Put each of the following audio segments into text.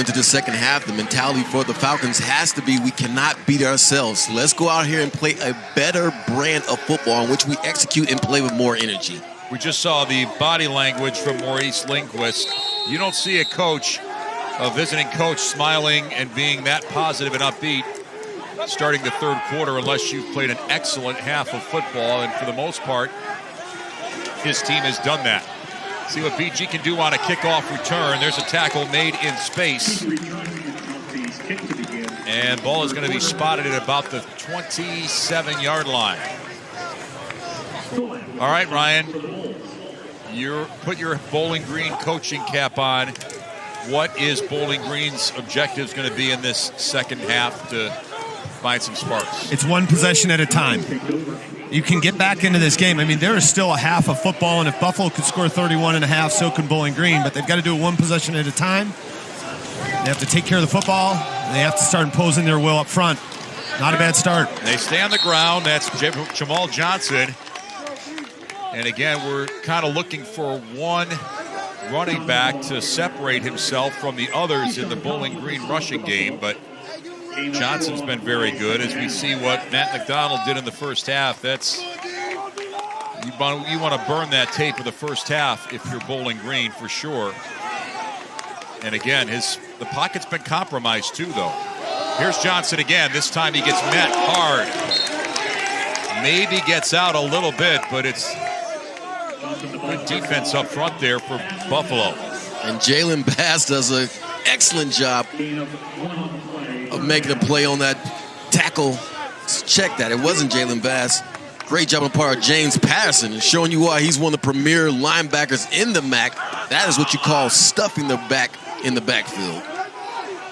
into the second half, the mentality for the Falcons has to be we cannot beat ourselves. Let's go out here and play a better brand of football in which we execute and play with more energy. We just saw the body language from Maurice Lindquist. You don't see a coach, a visiting coach, smiling and being that positive and upbeat starting the third quarter unless you've played an excellent half of football, and for the most part, his team has done that. See what BG can do on a kickoff return. There's a tackle made in space. And ball is going to be spotted at about the 27-yard line. All right, Ryan, you put your Bowling Green coaching cap on. What is Bowling Green's objectives going to be in this second half to find some sparks? It's one possession at a time. You can get back into this game. I mean, there is still a half of football, and if Buffalo could score 31 and a half, so can Bowling Green, but they've got to do it one possession at a time. They have to take care of the football. They have to start imposing their will up front. Not a bad start. They stay on the ground. That's Jamal Johnson. And again, we're kind of looking for one running back to separate himself from the others in the Bowling Green rushing game, but Johnson's been very good. As we see what Matt McDonald did in the first half, that's you want to burn that tape of the first half if you're Bowling Green for sure. And again, the pocket's been compromised too, though. Here's Johnson again. This time he gets met hard. Maybe gets out a little bit, but it's good defense up front there for Buffalo. And Jalen Bass does an excellent job of making a play on that tackle. Check that. It wasn't Jalen Bass. Great job on the part of James Patterson and showing you why he's one of the premier linebackers in the MAC. That is what you call stuffing the back in the backfield.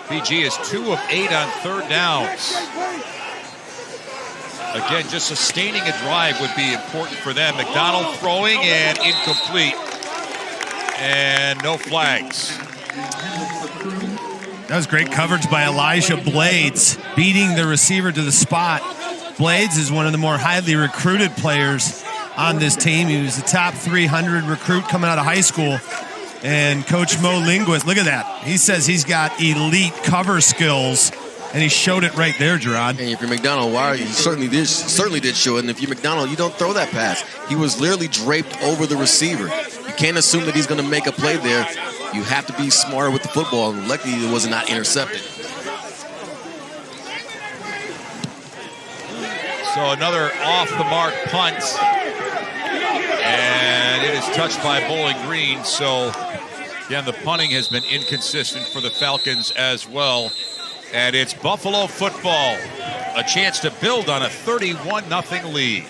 PG is 2 of 8 on third downs. Again, just sustaining a drive would be important for them. McDonald throwing and incomplete. And no flags. That was great coverage by Elijah Blades, beating the receiver to the spot. Blades is one of the more highly recruited players on this team. He was the top 300 recruit coming out of high school. And Coach Mo Linguist, look at that. He says he's got elite cover skills. And he showed it right there, Gerard. And if you're McDonald, he certainly did show it. And if you're McDonald, you don't throw that pass. He was literally draped over the receiver. You can't assume that he's going to make a play there. You have to be smarter with the football. And luckily, it was not intercepted. So another off-the-mark punt. And it is touched by Bowling Green. So, again, the punting has been inconsistent for the Falcons as well. And it's Buffalo football, a chance to build on a 31-0 lead.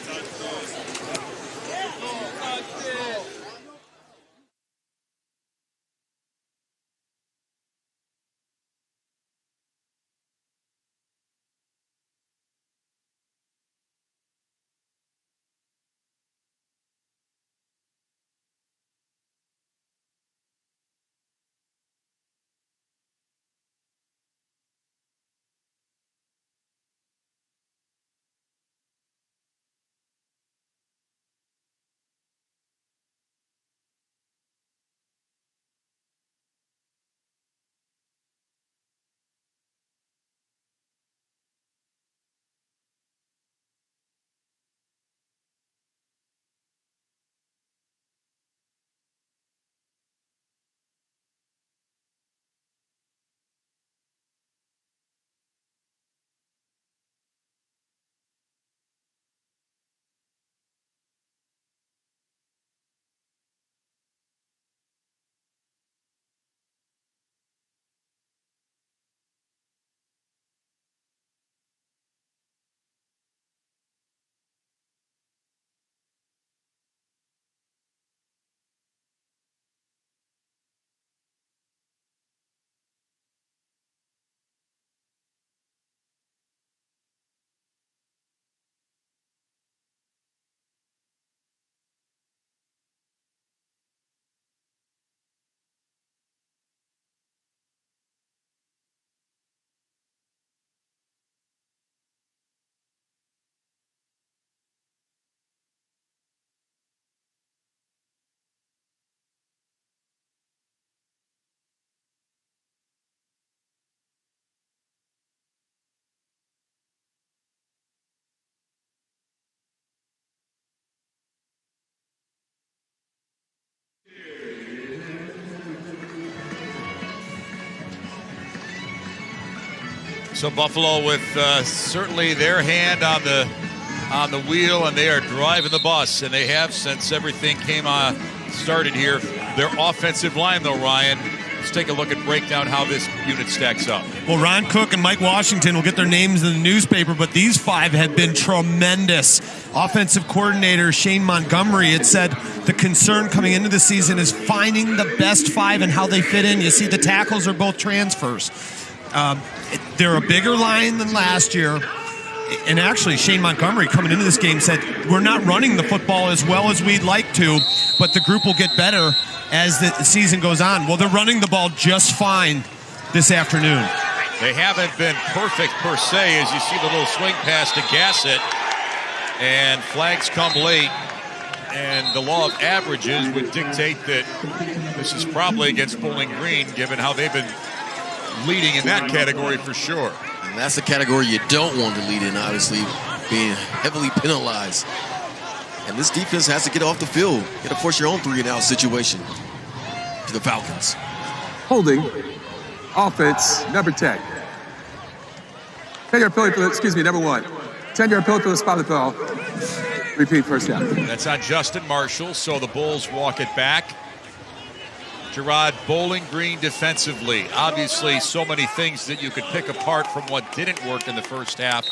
So Buffalo with certainly their hand on the wheel, and they are driving the bus, and they have since everything started here. Their offensive line, though, Ryan, let's take a look and break down how this unit stacks up. Well, Ron Cook and Mike Washington will get their names in the newspaper, but these 5 have been tremendous. Offensive coordinator Shane Montgomery had said the concern coming into the season is finding the best 5 and how they fit in. You see the tackles are both transfers. They're a bigger line than last year. And actually, Shane Montgomery coming into this game said, we're not running the football as well as we'd like to, but the group will get better as the season goes on. Well, they're running the ball just fine this afternoon. They haven't been perfect per se, as you see the little swing pass to Gassett. And flags come late. And the law of averages would dictate that this is probably against Bowling Green, given how they've been leading in that category for sure. And that's the category you don't want to lead in, obviously, being heavily penalized. And this defense has to get off the field. You got to force your own 3-and-out situation to the Falcons. Holding, offense, number 10. 10-yard penalty for number 1. 10-yard penalty for the spot of the ball. Repeat, first down. That's on Justin Marshall, so the Bulls walk it back. Gerard, Bowling Green defensively. Obviously, so many things that you could pick apart from what didn't work in the first half.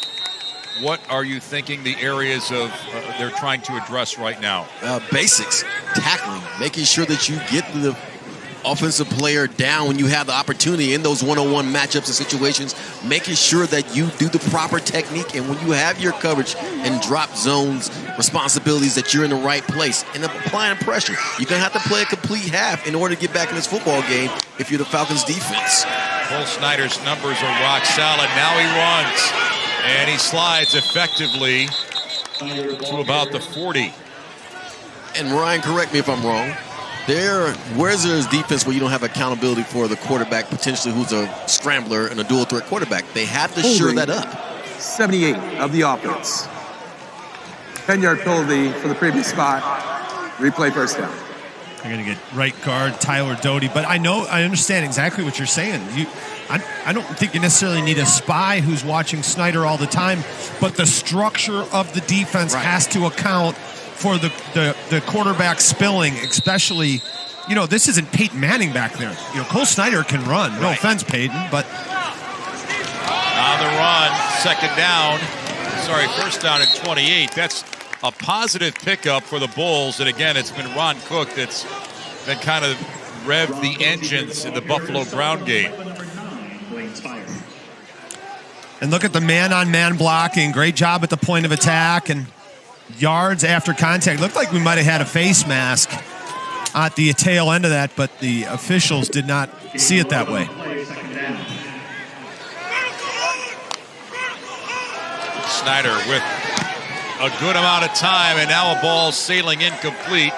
What are you thinking the areas of they're trying to address right now? Basics, tackling, making sure that you get the offensive player down when you have the opportunity in those one-on-one matchups and situations, making sure that you do the proper technique, and when you have your coverage and drop zones, responsibilities, that you're in the right place and applying pressure. You're going to have to play a complete half in order to get back in this football game if you're the Falcons defense. Cole Snyder's numbers are rock solid. Now he runs, and he slides effectively to about the 40. And Ryan, correct me if I'm wrong. Where's there's defense where you don't have accountability for the quarterback, potentially who's a scrambler and a dual threat quarterback? They have to shore that up. 78 of the offense. 10-yard penalty for the previous spot. Replay, first down. They're going to get right guard Tyler Doty, but I understand exactly what you're saying. I don't think you necessarily need a spy who's watching Snyder all the time, but the structure of the defense has to account for the quarterback spilling, especially, this isn't Peyton Manning back there. Cole Snyder can run. No offense, Peyton, but on the run, first down at 28. That's a positive pickup for the Bulls, and again, it's been Ron Cook that's been kind of revved the engines in the Buffalo ground game. And look at the man-on-man blocking. Great job at the point of attack and yards after contact. Looked like we might have had a face mask at the tail end of that, but the officials did not see it that way. Snyder with a good amount of time, and now a ball sailing incomplete.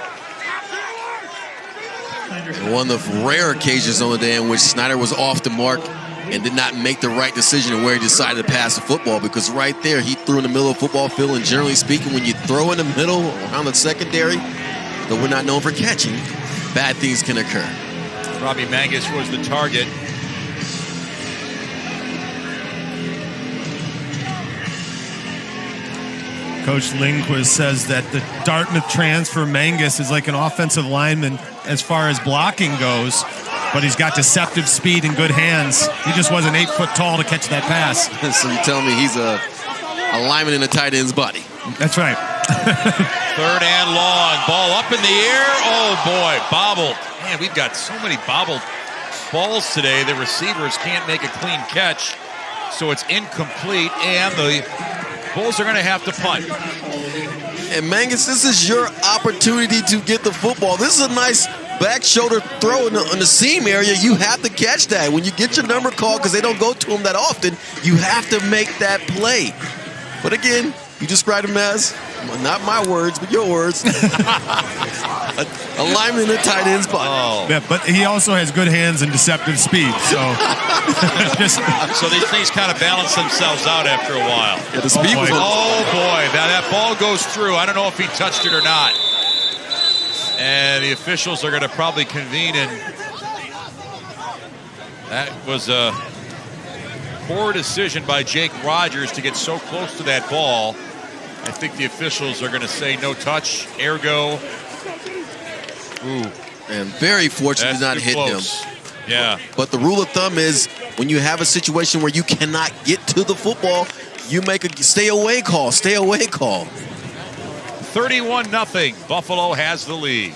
One of the rare occasions on the day in which Snyder was off the mark and did not make the right decision in where he decided to pass the football, because right there he threw in the middle of the football field, and generally speaking, when you throw in the middle around the secondary, though we're not known for catching, bad things can occur. Robbie Mangus was the target. Coach Lindquist says that the Dartmouth transfer Mangus is like an offensive lineman as far as blocking goes, but he's got deceptive speed and good hands. He just wasn't 8 foot tall to catch that pass. So you're telling me he's a lineman in a tight end's body? That's right. Third and long. Ball up in the air. Oh, boy. Bobbled. Man, we've got so many bobbled balls today. The receivers can't make a clean catch, so it's incomplete, and the Bulls are going to have to punt. And Mangus, this is your opportunity to get the football. This is a nice back shoulder throw in the seam area. You have to catch that. When you get your number called, because they don't go to him that often, you have to make that play. But again, you described him as, well, not my words, but your words, a lineman in a tight end's body. Oh. Yeah, but he also has good hands and deceptive speed. So, so these things kind of balance themselves out after a while. Yeah, the speed was Now that ball goes through. I don't know if he touched it or not. And the officials are going to probably convene, and that was a Poor decision by Jake Rogers to get so close to that ball. I think the officials are going to say no touch, ergo. Ooh. And very fortunate to not hit close. him. Yeah. But the rule of thumb is when you have a situation where you cannot get to the football, you make a stay away call, 31-0. Buffalo has the lead.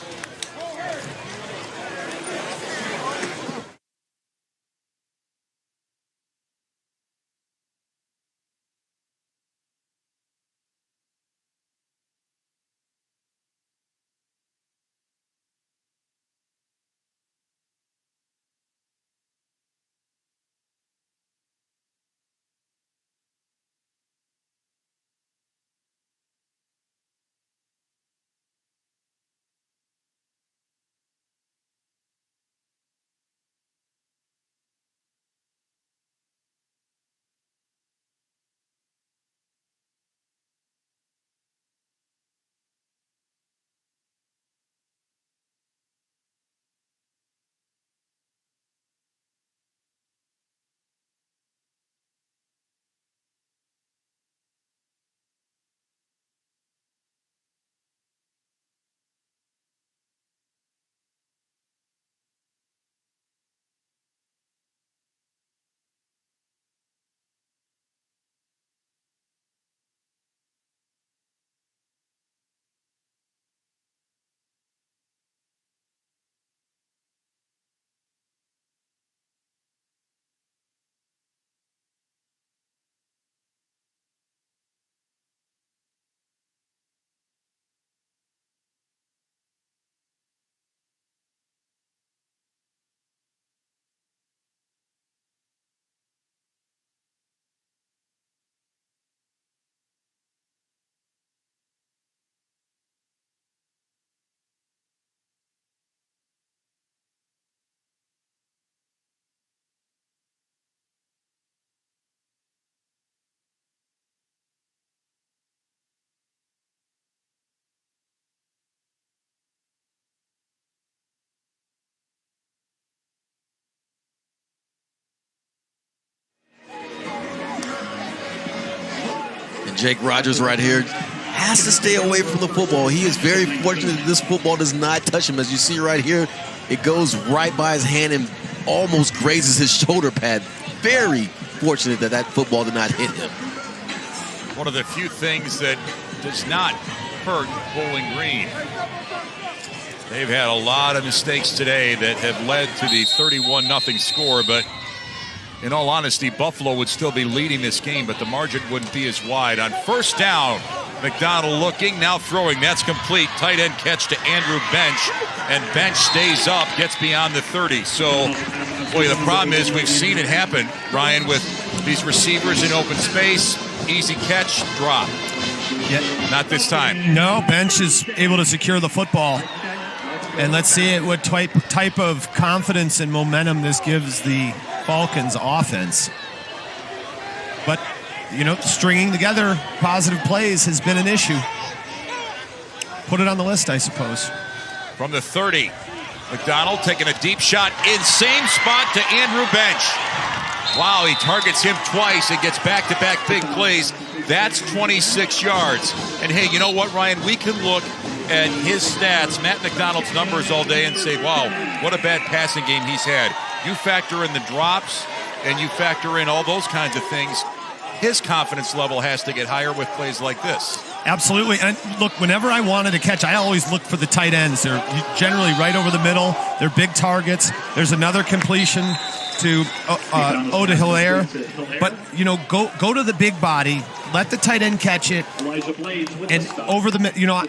Jake Rogers right here has to stay away from the football. He is very fortunate that this football does not touch him. As you see right here, it goes right by his hand and almost grazes his shoulder pad. Very fortunate that that football did not hit him. One of the few things that does not hurt Bowling Green. They've had a lot of mistakes today that have led to the 31-0 score, but in all honesty, Buffalo would still be leading this game, but the margin wouldn't be as wide. On first down, McDonald looking, now throwing. That's complete. Tight end catch to Andrew Bench, and Bench stays up, gets beyond the 30. So, boy, the problem is we've seen it happen, Ryan, with these receivers in open space. Easy catch, drop. Yeah. Not this time. No, Bench is able to secure the football. And let's see what type of confidence and momentum this gives the Falcons offense. But, you know, stringing together positive plays has been an issue. Put it on the list, I suppose. From the 30, McDonald taking a deep shot in same spot to Andrew Bench. Wow, he targets him twice and gets back-to-back big plays. That's 26 yards. And hey, you know what, Ryan? We can look at his stats, Matt McDonald's numbers all day and say, wow, what a bad passing game he's had. You factor in the drops and you factor in all those kinds of things, his confidence level has to get higher with plays like this. Absolutely. And look, whenever I wanted to catch, I always look for the tight ends. They're generally right over the middle. They're big targets. There's another completion to Oda Hilaire. But, you know, go to the big body, let the tight end catch it, and over the, you know,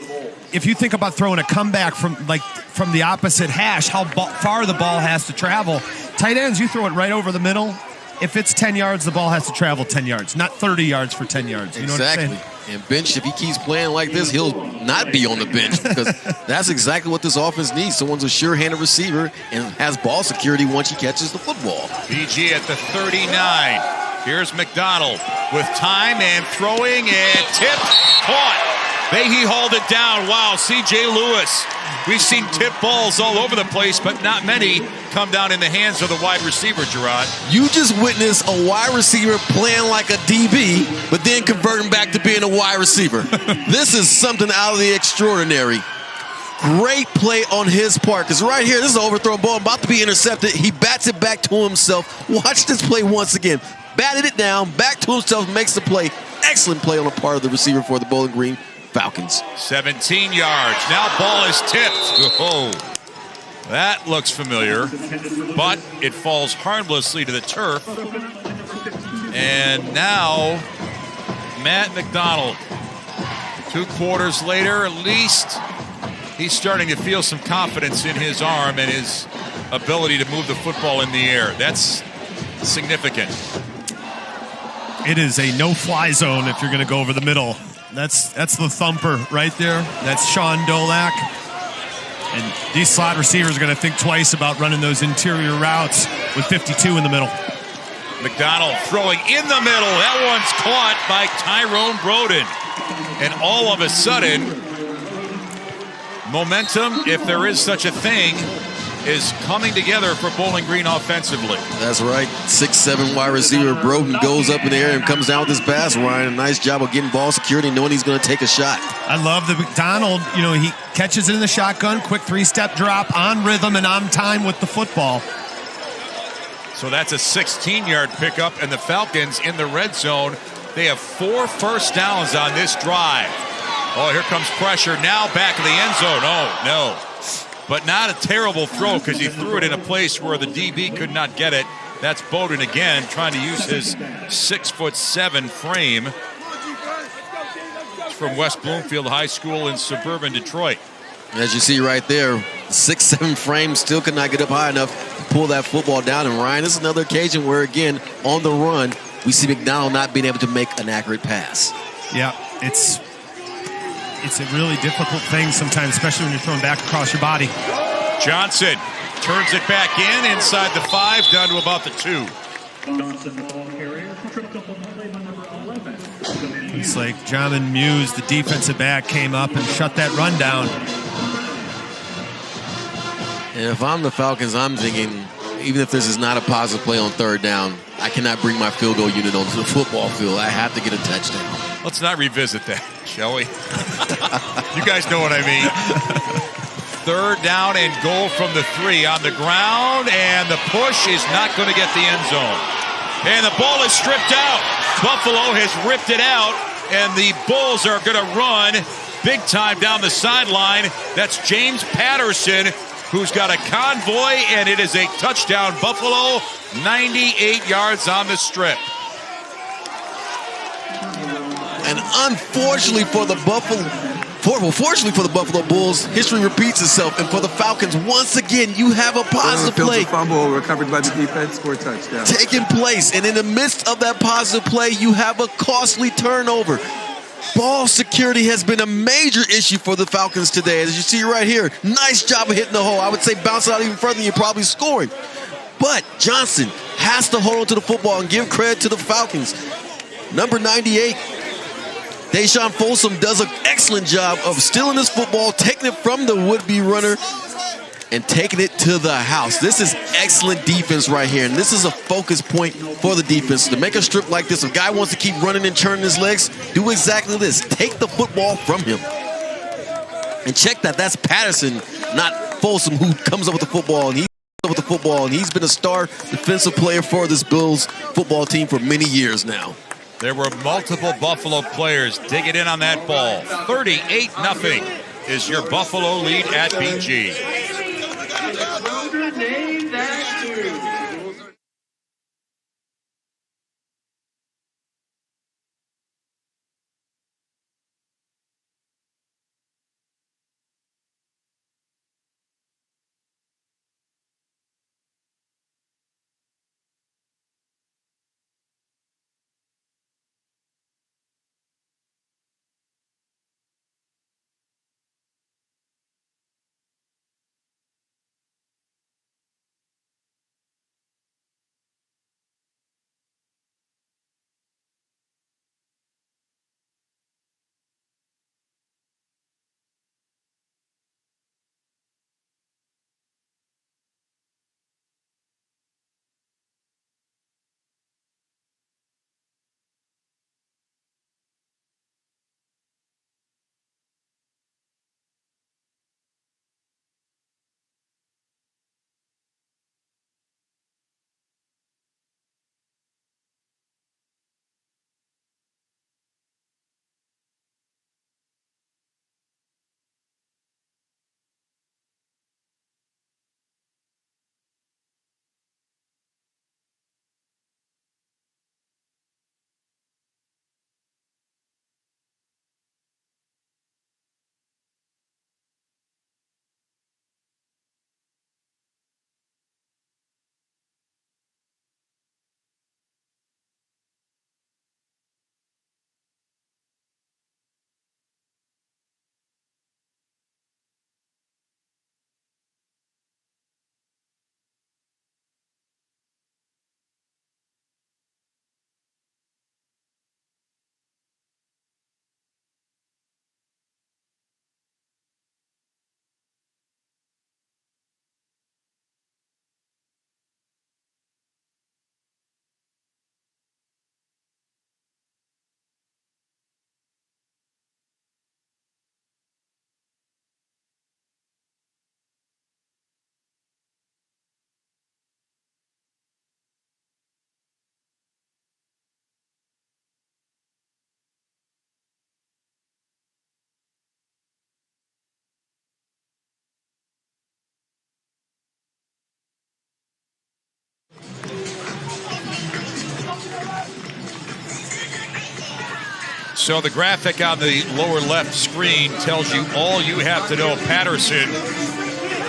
if you think about throwing a comeback from the opposite hash, how far the ball has to travel, tight ends, you throw it right over the middle. If it's 10 yards, the ball has to travel 10 yards, not 30 yards for 10 yards. You know what I'm saying? And Bench, if he keeps playing like this, he'll not be on the bench because that's exactly what this offense needs. Someone's a sure-handed receiver and has ball security once he catches the football. BG at the 39. Here's McDonald with time and throwing and tipped, caught. He hauled it down. Wow, C.J. Lewis We've seen tip balls all over the place, but not many come down in the hands of the wide receiver, Gerard. You just witnessed a wide receiver playing like a DB, but then converting back to being a wide receiver. This is something out of the extraordinary. Great play on his part, because right here, this is an overthrown ball about to be intercepted. He bats it back to himself. Watch this play once again. Batted it down, back to himself, makes the play. Excellent play on the part of the receiver for the Bowling Green Falcons. 17 yards. Now ball is tipped. Oh, that looks familiar, but it falls harmlessly to the turf. And now Matt McDonald, 2 quarters later, at least he's starting to feel some confidence in his arm and his ability to move the football in the air. That's significant. It is a no-fly zone if you're going to go over the middle. That's the thumper right there. That's Sean Dolak. And these slot receivers are going to think twice about running those interior routes with 52 in the middle. McDonald throwing in the middle. That one's caught by Tyrone Broden. And all of a sudden, momentum, if there is such a thing, is coming together for Bowling Green offensively. That's right. 6'7" wide receiver Broden goes up in the air and comes down with his pass, Ryan. A nice job of getting ball security, knowing he's going to take a shot. I love the McDonald. You know, he catches it in the shotgun, quick 3-step drop, on rhythm and on time with the football. So that's a 16-yard pickup, and the Falcons in the red zone. They have 4 first downs on this drive. Oh, here comes pressure. Now back in the end zone. Oh, no. But not a terrible throw, because he threw it in a place where the DB could not get it. That's Bowden again, trying to use his 6'7" frame. It's from West Bloomfield High School in suburban Detroit. As you see right there, 6'7" frame still could not get up high enough to pull that football down. And Ryan, this is another occasion where, again, on the run, we see McDonald not being able to make an accurate pass. Yeah, it's a really difficult thing sometimes, especially when you're throwing back across your body. Johnson turns it back in inside the 5, down to about the 2. It's like Jamin Muse, the defensive back, came up and shut that run down. And if I'm the Falcons, I'm thinking, even if this is not a positive play on 3rd down, I cannot bring my field goal unit onto the football field. I have to get a touchdown. Let's not revisit that, shall we? You guys know what I mean. 3rd down and goal from the 3 on the ground, and the push is not going to get the end zone. And the ball is stripped out. Buffalo has ripped it out, and the Bulls are going to run big time down the sideline. That's James Patterson, who's got a convoy, and it is a touchdown. Buffalo, 98 yards on the strip. And unfortunately for the fortunately for the Buffalo Bulls, history repeats itself. And for the Falcons, once again, you have a positive play. Fumble recovered by the defense for a touchdown. Taking place. And in the midst of that positive play, you have a costly turnover. Ball security has been a major issue for the Falcons today. As you see right here, nice job of hitting the hole. I would say bounce it out even further than you're probably scoring. But Johnson has to hold on to the football and give credit to the Falcons. Number 98, Deshaun Folsom does an excellent job of stealing this football, taking it from the would-be runner, and taking it to the house. This is excellent defense right here, and this is a focus point for the defense. To make a strip like this, if a guy wants to keep running and churning his legs, do exactly this. Take the football from him. And check that. That's Patterson, not Folsom, who comes up with the football, and he's been a star defensive player for this Bills football team for many years now. There were multiple Buffalo players digging in on that ball. 38-0 is your Buffalo lead at BG. So the graphic on the lower left screen tells you all you have to know. Patterson,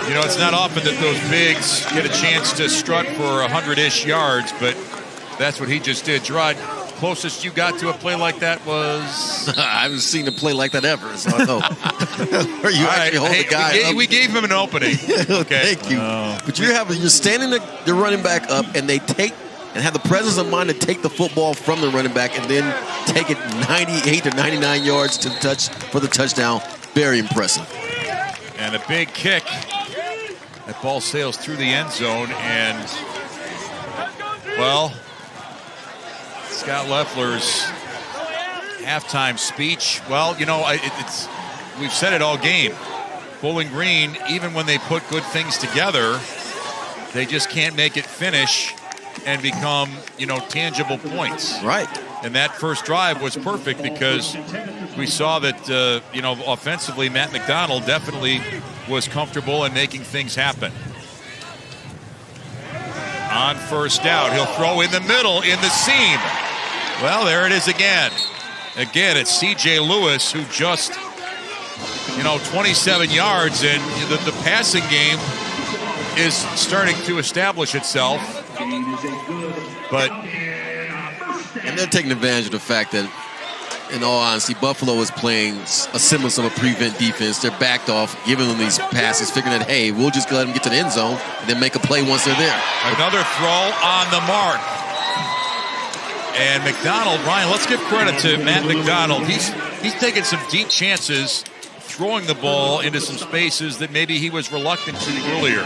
you know, it's not often that those bigs get a chance to strut for 100-ish yards, but that's what he just did. Gerard, closest you got to a play like that was? I haven't seen a play like that ever, so I know. Where you actually hold the guy up. We gave him an opening. Okay. Thank you. But you're standing the running back up, and they take and have the presence of mind to take the football from the running back and then take it 98 to 99 yards to for the touchdown. Very impressive. And a big kick. That ball sails through the end zone, and, well, Scott Loeffler's halftime speech, well, you know, we've said it all game. Bowling Green, even when they put good things together, they just can't make it finish and become, you know, tangible points. Right. And that first drive was perfect because we saw that, you know, offensively, Matt McDonald definitely was comfortable in making things happen. On first down, he'll throw in the middle in the seam. Well, there it is again. Again, it's C.J. Lewis who just, you know, 27 yards, and the passing game is starting to establish itself. But and they're taking advantage of the fact that, in all honesty, Buffalo is playing a semblance of a prevent defense. They're backed off, giving them these passes, figuring that, hey, we'll just let them get to the end zone and then make a play once they're there. Another throw on the mark. And McDonald, Ryan, let's give credit to Matt McDonald. He's taken some deep chances throwing the ball into some spaces that maybe he was reluctant to earlier.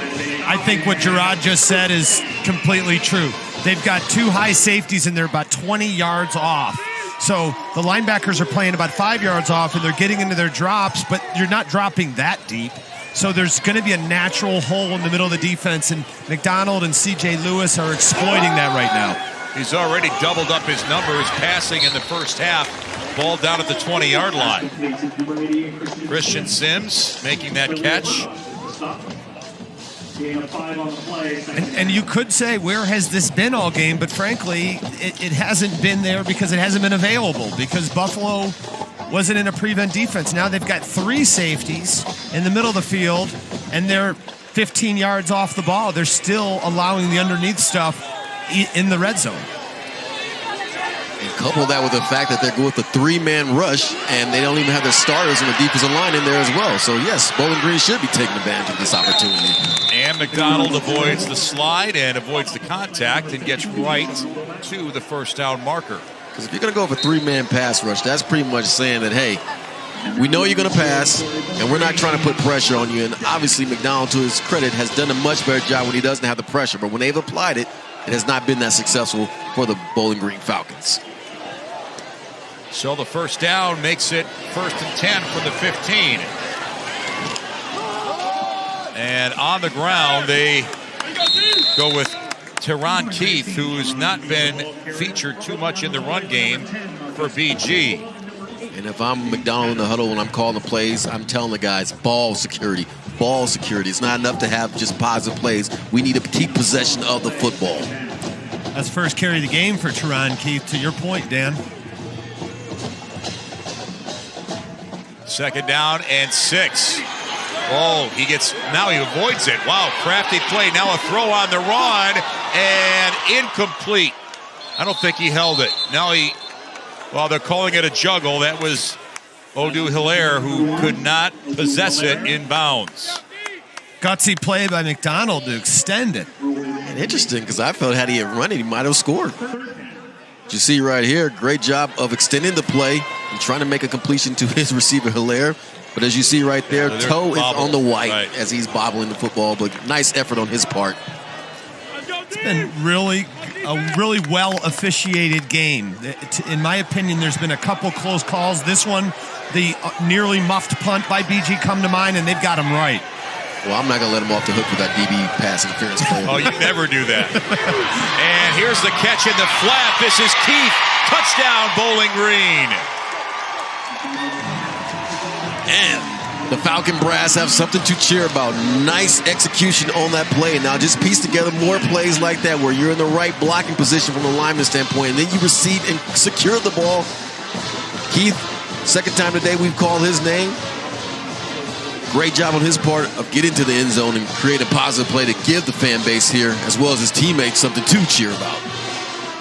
I think what Gerard just said is completely true. They've got two high safeties, and they're about 20 yards off. So the linebackers are playing about 5 yards off, and they're getting into their drops, but you're not dropping that deep. So there's going to be a natural hole in the middle of the defense, and McDonald and C.J. Lewis are exploiting that right now. He's already doubled up his numbers passing in the first half. Ball down at the 20-yard line. Christian Sims making that catch. And you could say, where has this been all game? But frankly, it hasn't been there because it hasn't been available, because Buffalo wasn't in a prevent defense. Now they've got three safeties in the middle of the field, and they're 15 yards off the ball. They're still allowing the underneath stuff in the red zone. And couple that with the fact that they're going with a three-man rush, and they don't even have their starters in the defensive line in there as well. So, yes, Bowling Green should be taking advantage of this opportunity. And McDonald avoids the slide and avoids the contact and gets right to the first down marker. Because if you're going to go with a three-man pass rush, that's pretty much saying that, hey, we know you're going to pass, and we're not trying to put pressure on you. And obviously, McDonald, to his credit, has done a much better job when he doesn't have the pressure. But when they've applied it, it has not been that successful for the Bowling Green Falcons. So the first down makes it 1st and 10 from the 15. And on the ground, they go with Teron Keith, who's not been featured too much in the run game for BG. And if I'm McDonald in the huddle when I'm calling the plays, I'm telling the guys, ball security. Ball security. It's not enough to have just positive plays. We need to keep possession of the football. That's first carry of the game for Teron Keith, to your point, Dan. 2nd down and 6. Oh, now he avoids it. Wow, crafty play. Now a throw on the run and incomplete. I don't think he held it. Now they're calling it a juggle. That was Odu Hilaire, who could not possess it in bounds. Gutsy play by McDonald to extend it. And interesting, because I felt had he had run it, he might have scored. You see right here, great job of extending the play and trying to make a completion to his receiver, Hilaire. But as you see right there, toe is on the white as he's bobbling the football. But nice effort on his part. It's been a really well officiated game. In my opinion, there's been a couple close calls. This one, the nearly muffed punt by BG come to mind, and they've got him right. Well, I'm not going to let him off the hook for that DB pass interference play. Oh, you never do that. And here's the catch in the flat. This is Keith. Touchdown, Bowling Green. And the Falcon Brass have something to cheer about. Nice execution on that play. Now just piece together more plays like that where you're in the right blocking position from a lineman standpoint, and then you receive and secure the ball Keith, second time today we've called his name. Great job on his part of getting to the end zone and create a positive play to give the fan base here, as well as his teammates, something to cheer about.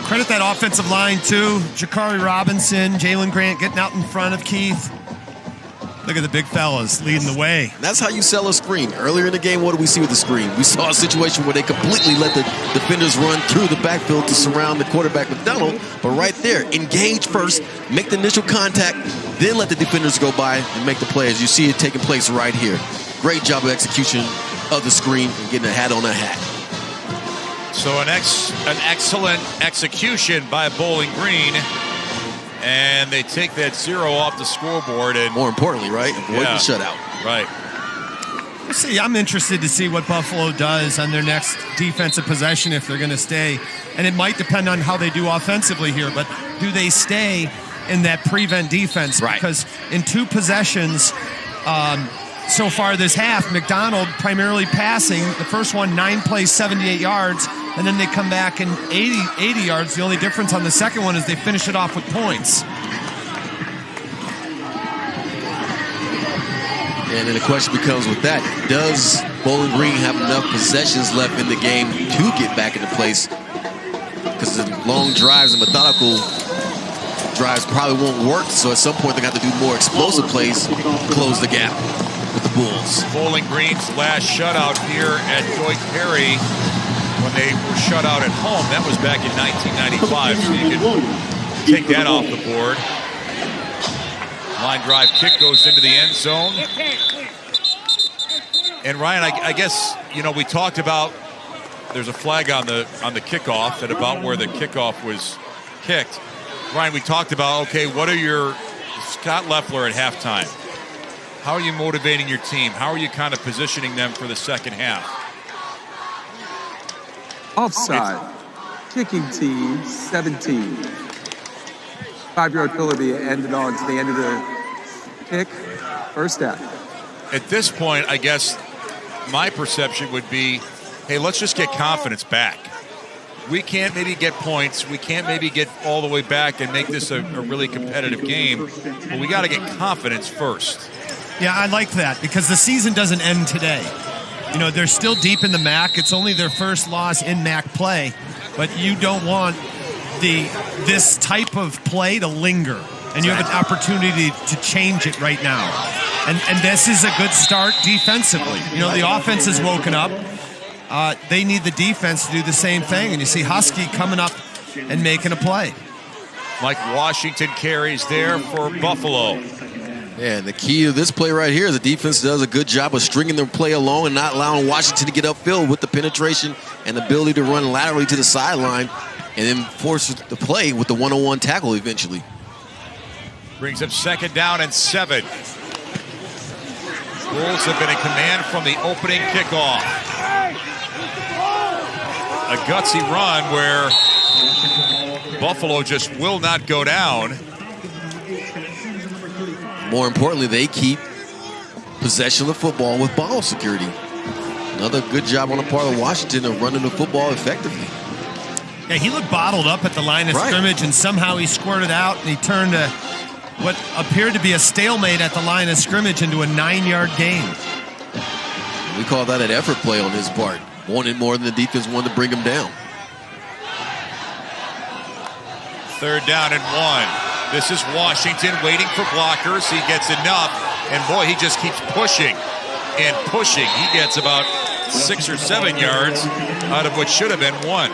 Credit that offensive line, too. Jakari Robinson, Jalen Grant getting out in front of Keith. Look at the big fellas leading the way. That's how you sell a screen. Earlier in the game, what did we see with the screen? We saw a situation where they completely let the defenders run through the backfield to surround the quarterback McDonald. But right there, engage first, make the initial contact, then let the defenders go by and make the play, as you see it taking place right here. Great job of execution of the screen and getting a hat on that hat. So an excellent execution by Bowling Green. And they take that 0 off the scoreboard. And more importantly, right? Avoid the shutout. Right. We'll see. I'm interested to see what Buffalo does on their next defensive possession if they're going to stay. And it might depend on how they do offensively here, but do they stay in that prevent defense? Right. Because in 2 possessions so far this half, McDonald primarily passing. The first one, 9 plays, 78 yards. And then they come back in 80 yards. The only difference on the second one is they finish it off with points. And then the question becomes with that, does Bowling Green have enough possessions left in the game to get back into place? Because the long drives and methodical drives probably won't work. So at some point, they're going to have to do more explosive plays to close the gap with the Bulls. Bowling Green's last shutout here at Deutsch Perry, when they were shut out at home, that was back in 1995, so you can take that off the board. Line drive kick goes into the end zone. And Ryan, I guess, you know, we talked about there's a flag on the kickoff at about where the kickoff was kicked. Ryan, we talked about, okay, what are your Scott Loeffler at halftime? How are you motivating your team? How are you kind of positioning them for the second half? Offside. Kicking team 17. 5-yard penalty ended on to the end of the kick. First down. At this point, I guess my perception would be, hey, let's just get confidence back. We can't maybe get points. We can't maybe get all the way back and make this a really competitive game. But we got to get confidence first. Yeah, I like that because the season doesn't end today. You know, they're still deep in the MAC. It's only their first loss in MAC play. But you don't want this type of play to linger. And you have an opportunity to change it right now. And this is a good start defensively. You know, the offense has woken up. They need the defense to do the same thing. And you see Husky coming up and making a play. Mike Washington carries there for Buffalo. Yeah, and the key to this play right here is the defense does a good job of stringing their play along and not allowing Washington to get upfield with the penetration and the ability to run laterally to the sideline and then force the play with the one-on-one tackle eventually. Brings up 2nd down and 7. Bulls have been in command from the opening kickoff. A gutsy run where Buffalo just will not go down. More importantly, they keep possession of the football with ball security. Another good job on the part of Washington of running the football effectively. Yeah, he looked bottled up at the line of scrimmage, and somehow he squirted out, and he turned what appeared to be a stalemate at the line of scrimmage into a 9-yard gain. We call that an effort play on his part. Wanted more than the defense wanted to bring him down. 3rd down and 1. This is Washington waiting for blockers. He gets enough, and boy, he just keeps pushing and pushing. He gets about 6 or 7 yards out of what should have been 1.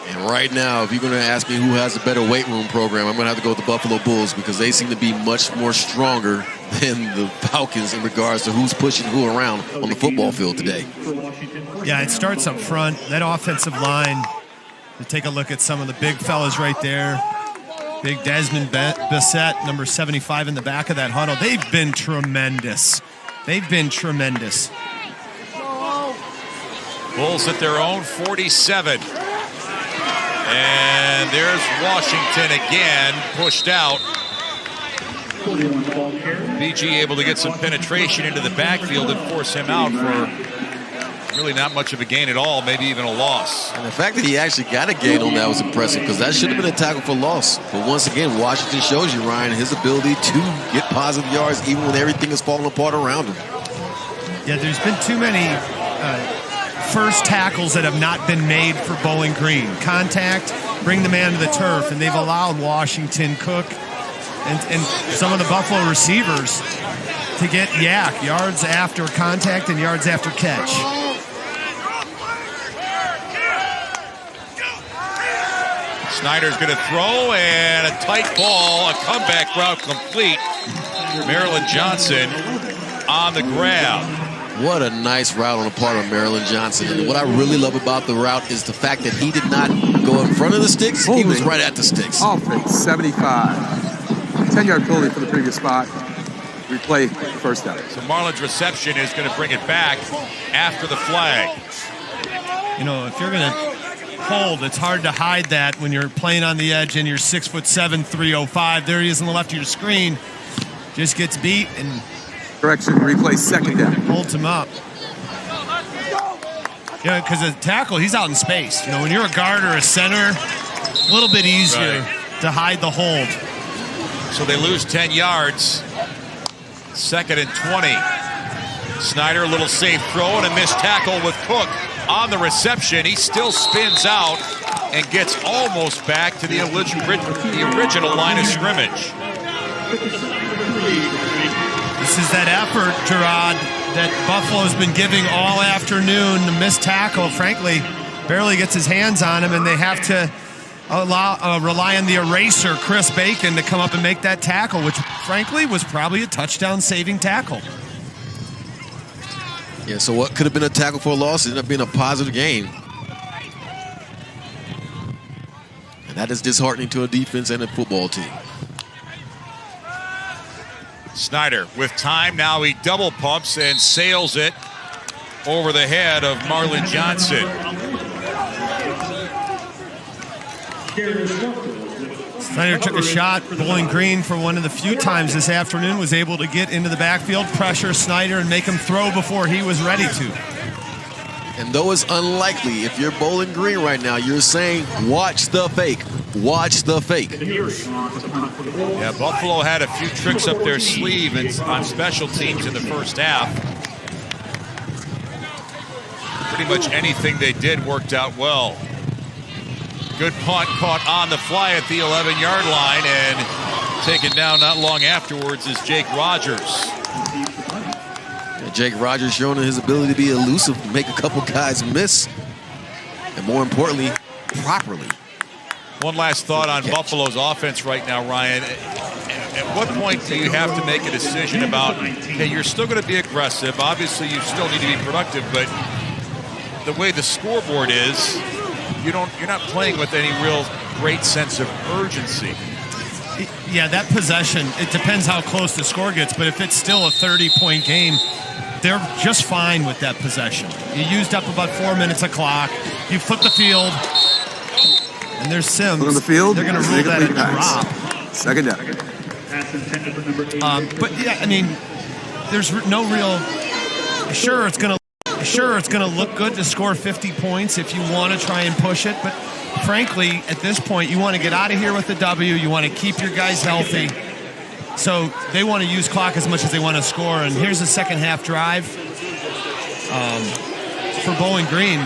And right now, if you're going to ask me who has a better weight room program, I'm going to have to go with the Buffalo Bulls because they seem to be much more stronger than the Falcons in regards to who's pushing who around on the football field today. Yeah, it starts up front. That offensive line, to take a look at some of the big fellas right there. Big Desmond Bissett, number 75 in the back of that huddle. They've been tremendous. They've been tremendous. Bulls at their own 47. And there's Washington again, pushed out. BG able to get some penetration into the backfield and force him out for really not much of a gain at all, maybe even a loss. And the fact that he actually got a gain on that was impressive, because that should have been a tackle for loss. But once again, Washington shows you, Ryan, his ability to get positive yards even when everything is falling apart around him. Yeah, there's been too many first tackles that have not been made for Bowling Green. Contact, bring the man to the turf, and they've allowed Washington, Cook, and some of the Buffalo receivers to get yards after contact and yards after catch. Snyder's going to throw, and a tight ball, a comeback route complete. Maryland Johnson on the grab. What a nice route on the part of Maryland Johnson. And what I really love about the route is the fact that he did not go in front of the sticks. He was right at the sticks. Offense, 75. 10-yard penalty for the previous spot. Replay first down. So Marlin's reception is going to bring it back after the flag. You know, if you're going to hold, it's hard to hide that when you're playing on the edge and you're 6'7", 305. There he is on the left of your screen. Just gets beat and Correction, replay second down. holds him up. Yeah, because the tackle, he's out in space. You know, when you're a guard or a center, a little bit easier to hide the hold. So they lose 10 yards. 2nd and 20. Snyder, a little safe throw and a missed tackle with Cook on the reception. He still spins out and gets almost back to the original line of scrimmage. This is that effort, Gerard, that Buffalo's been giving all afternoon. The missed tackle, frankly, barely gets his hands on him, and they have to rely on the eraser, Chris Bacon, to come up and make that tackle, which, frankly, was probably a touchdown-saving tackle. Yeah, so what could have been a tackle for a loss ended up being a positive gain. And that is disheartening to a defense and a football team. Snyder with time. Now he double pumps and sails it over the head of Marlon Johnson. Snyder took a shot. Bowling Green, for one of the few times this afternoon, was able to get into the backfield, pressure Snyder, and make him throw before he was ready to. And though it's unlikely, if you're Bowling Green right now, you're saying, watch the fake. Watch the fake. Yeah, Buffalo had a few tricks up their sleeve on special teams in the first half. Pretty much anything they did worked out well. Good punt caught on the fly at the 11-yard line, and taken down not long afterwards is Jake Rogers. Jake Rogers showing his ability to be elusive, make a couple guys miss, and more importantly, properly. One last thought on Buffalo's offense right now, Ryan. At what point do you have to make a decision about, hey, you're still going to be aggressive. Obviously, you still need to be productive, but the way the scoreboard is, you're not playing with any real great sense of urgency. Yeah, that possession, it depends how close the score gets, but if it's still a 30-point game, they're just fine with that possession. You used up about 4 minutes of clock. You flip the field, and there's Sims. On the field, they're going to rule that a drop. Second down. But yeah, I mean, there's no real. Sure, it's going to look good to score 50 points if you want to try and push it. But frankly, at this point, you want to get out of here with the W. You want to keep your guys healthy. So they want to use clock as much as they want to score. And here's the second half drive for Bowling Green.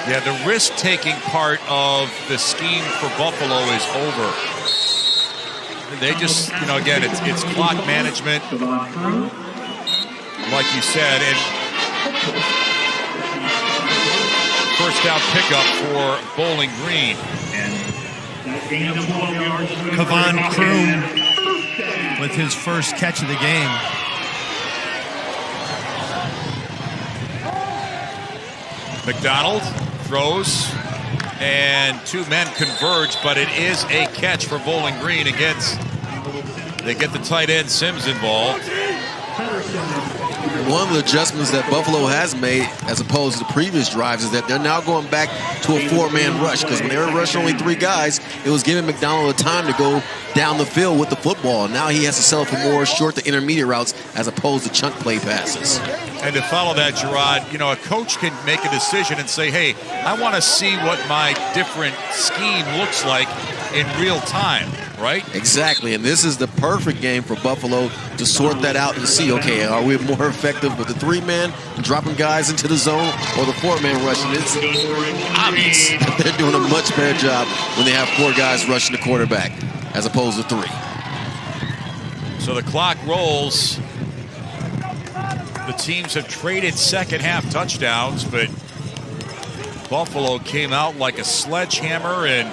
Yeah, the risk-taking part of the scheme for Buffalo is over. They just, again, it's clock management, like you said, and first down pickup for Bowling Green. Kevon Kroom with his first catch of the game. McDonald throws, and two men converge, but it is a catch for Bowling Green against. They get the tight end Sims involved. one of the adjustments that Buffalo has made as opposed to the previous drives is that they're now going back to a four-man rush, because when they were rushing only three guys, it was giving McDonald the time to go down the field with the football. And now he has to settle for more short to intermediate routes as opposed to chunk play passes. And to follow that, Gerard, you know, a coach can make a decision and say, hey, I want to see what my different scheme looks like in real time, right? Exactly, and this is the perfect game for Buffalo to sort that out and see, okay, are we more effective with the three-man dropping guys into the zone or the four-man rushing? It's obvious that they're doing a much better job when they have four guys rushing the quarterback as opposed to three. So the clock rolls. The teams have traded second half touchdowns, but Buffalo came out like a sledgehammer and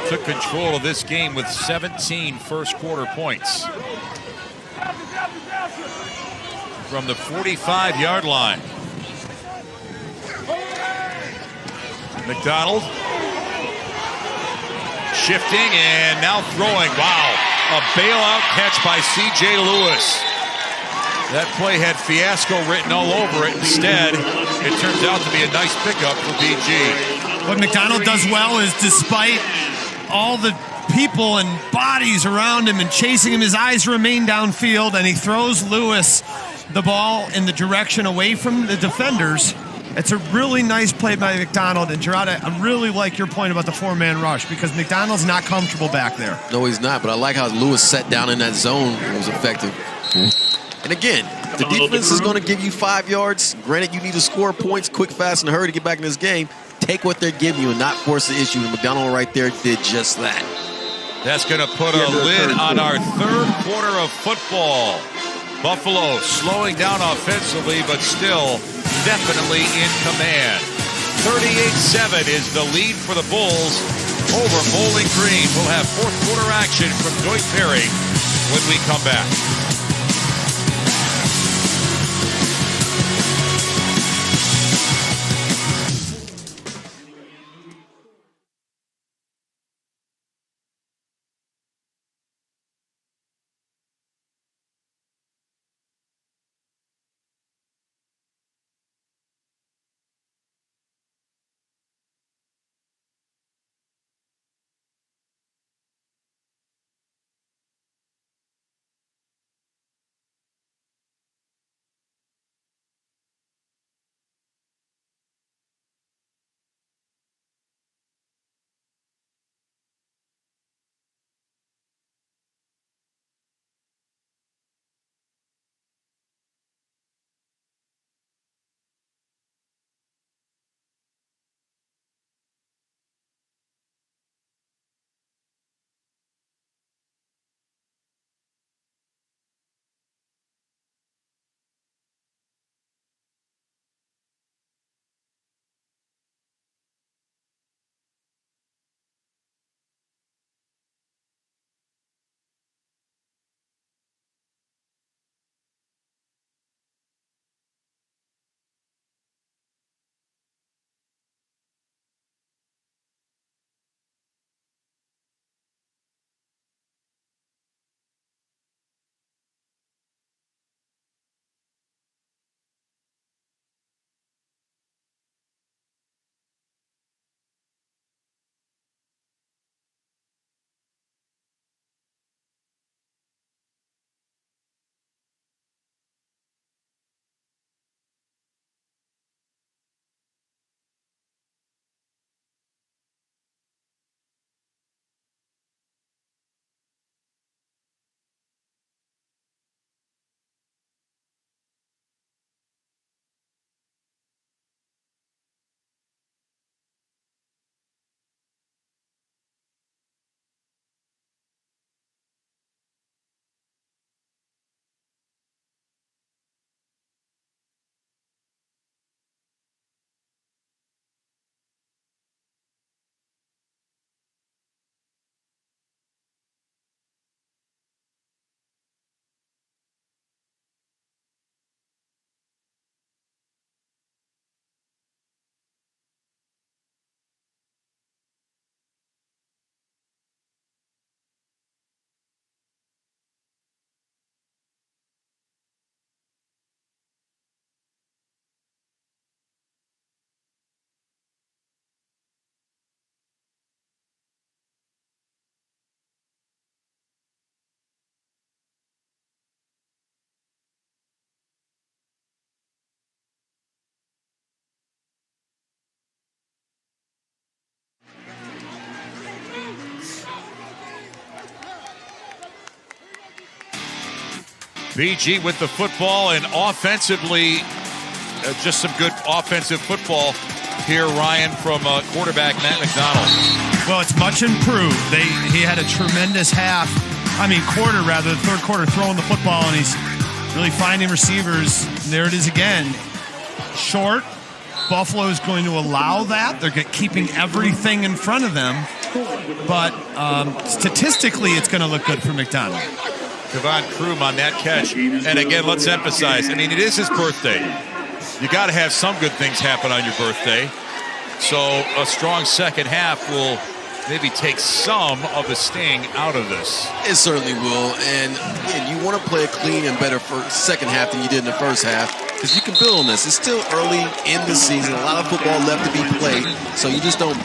took control of this game with 17 first quarter points. From the 45-yard line. McDonald shifting and now throwing. Wow, a bailout catch by C.J. Lewis. That play had fiasco written all over it. Instead, it turns out to be a nice pickup for BG. What McDonald does well is, despite all the people and bodies around him and chasing him, his eyes remain downfield, and he throws Lewis the ball in the direction away from the defenders. It's a really nice play by McDonald. And Gerard, I really like your point about the four-man rush, because McDonald's not comfortable back there. No, he's not, but I like how Lewis sat down in that zone and was effective. And again, the defense is going to give you 5 yards. Granted, you need to score points quick, fast, and hurry to get back in this game. Take what they're giving you and not force the issue. And McDonald right there did just that. That's going to put a lid on our third quarter of football. Buffalo slowing down offensively, but still definitely in command. 38-7 is the lead for the Bulls over Bowling Green. We'll have fourth quarter action from Doak Perry when we come back. BG with the football, and offensively, just some good offensive football here, Ryan, from quarterback Matt McDonald. Well, it's much improved. He had a tremendous quarter rather, the third quarter, throwing the football, and he's really finding receivers. There it is again. Short. Buffalo is going to allow that. They're keeping everything in front of them. But statistically, it's going to look good for McDonald. Kevon Kroom on that catch. And again, let's emphasize, it is his birthday. You got to have some good things happen on your birthday. So a strong second half will maybe take some of the sting out of this. It certainly will. And again, you want to play a clean and better second half than you did in the first half, because you can build on this. It's still early in the season. A lot of football left to be played. So you just don't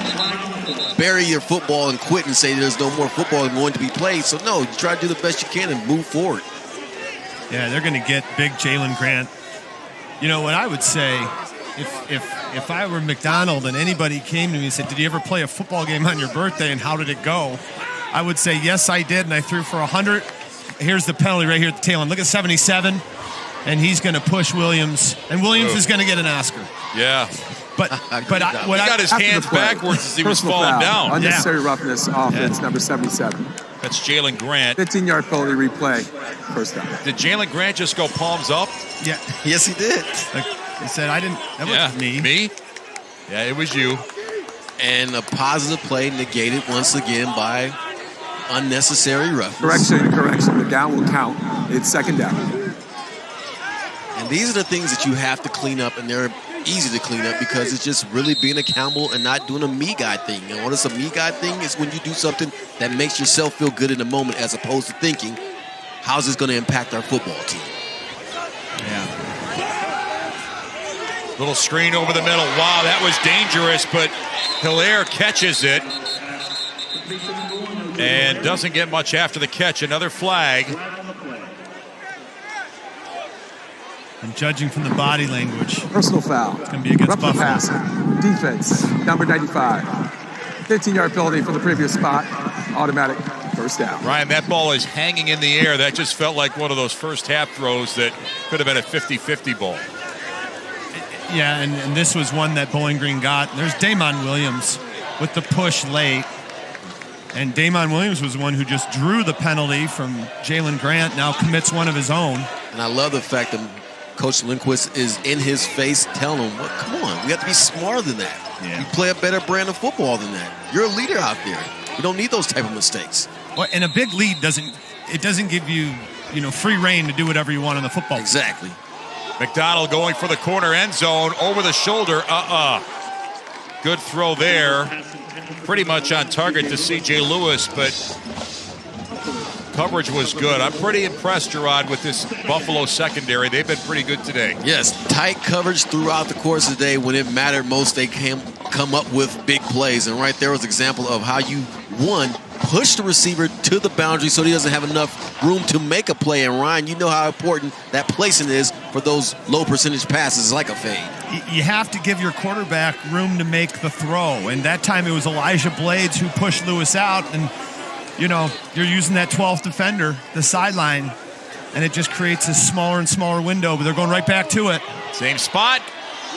bury your football and quit and say there's no more football going to be played. So no, you try to do the best you can and move forward. Yeah, they're going to get big Jalen Grant. You know what I would say, if I were McDonald and anybody came to me and said, did you ever play a football game on your birthday and how did it go? I would say, yes, I did, and I threw for 100. Here's the penalty right here at the tail end. Look at 77, and he's going to push Williams, and Williams is going to get an Oscar. Yeah. But he got his hands backwards as he was falling down. Unnecessary roughness, offense, number 77. That's Jalen Grant. 15-yard penalty replay, first down. Did Jalen Grant just go palms up? Yeah. Yes, he did. He said, that wasn't me. Me? Yeah, it was you. And a positive play negated once again by unnecessary roughness. Correction. The down will count. It's second down. And these are the things that you have to clean up, and they're easy to clean up because it's just really being accountable and not doing a me guy thing. And what is a me guy thing? Is when you do something that makes yourself feel good in the moment as opposed to thinking, how's this going to impact our football team? Yeah. Little screen over the middle. Wow, that was dangerous, but Hilaire catches it and doesn't get much after the catch. Another flag. And judging from the body language, personal foul. It's going to be against Buffalo. Pass. Defense, number 95. 15-yard penalty for the previous spot. Automatic first down. Ryan, that ball is hanging in the air. That just felt like one of those first half throws that could have been a 50-50 ball. Yeah, and this was one that Bowling Green got. There's Damon Williams with the push late. And Damon Williams was the one who just drew the penalty from Jalen Grant, now commits one of his own. And I love the fact that Coach Lindquist is in his face telling him, well, come on, we have to be smarter than that. Yeah. You play a better brand of football than that. You're a leader out there. You don't need those type of mistakes. Well, and a big lead doesn't give you, free reign to do whatever you want on the football field. Exactly. McDonald going for the corner end zone, over the shoulder. Good throw there. Pretty much on target to C.J. Lewis, but coverage was good. I'm pretty impressed, Gerard, with this Buffalo secondary. They've been pretty good today. Yes, tight coverage throughout the course of the day. When it mattered most, they come up with big plays. And right there was an example of how you, push the receiver to the boundary so he doesn't have enough room to make a play. And Ryan, you know how important that placing is for those low percentage passes like a fade. You have to give your quarterback room to make the throw. And that time it was Elijah Blades who pushed Lewis out. And, you're using that 12th defender, the sideline, and it just creates a smaller and smaller window, but they're going right back to it. Same spot.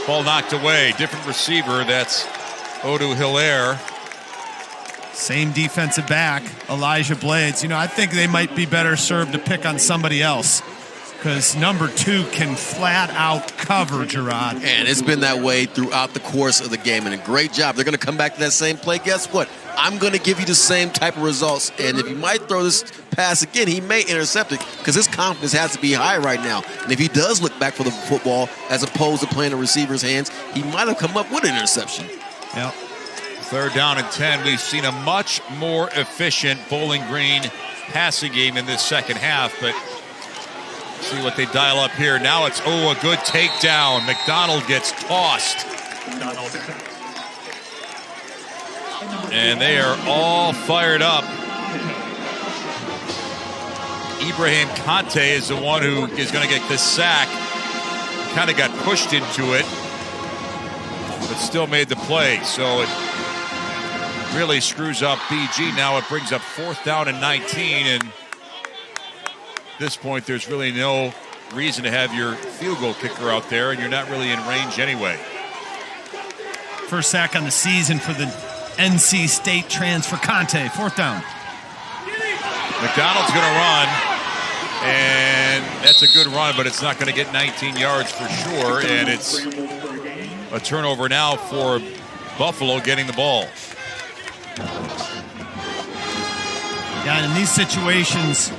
Ball knocked away. Different receiver. That's Odu Hilaire. Same defensive back, Elijah Blades. I think they might be better served to pick on somebody else because number 2 can flat out cover, Gerard. And it's been that way throughout the course of the game, and a great job. They're going to come back to that same play. Guess what? I'm going to give you the same type of results, and if you might throw this pass again, he may intercept it because his confidence has to be high right now. And if he does look back for the football as opposed to playing the receiver's hands, he might have come up with an interception. Yep. 3rd down and 10. We've seen a much more efficient Bowling Green passing game in this second half, but see what they dial up here. Now it's, a good takedown. McDonald gets tossed. And they are all fired up. Ibrahim Kante is the one who is going to get this sack. Kind of got pushed into it, but still made the play. So it really screws up BG. Now it brings up 4th down and 19, and this point, there's really no reason to have your field goal kicker out there, and you're not really in range anyway. First sack on the season for the NC State transfer Conte. 4th down. McDonald's going to run, and that's a good run, but it's not going to get 19 yards for sure, and it's a turnover now for Buffalo getting the ball. Yeah, and in these situations,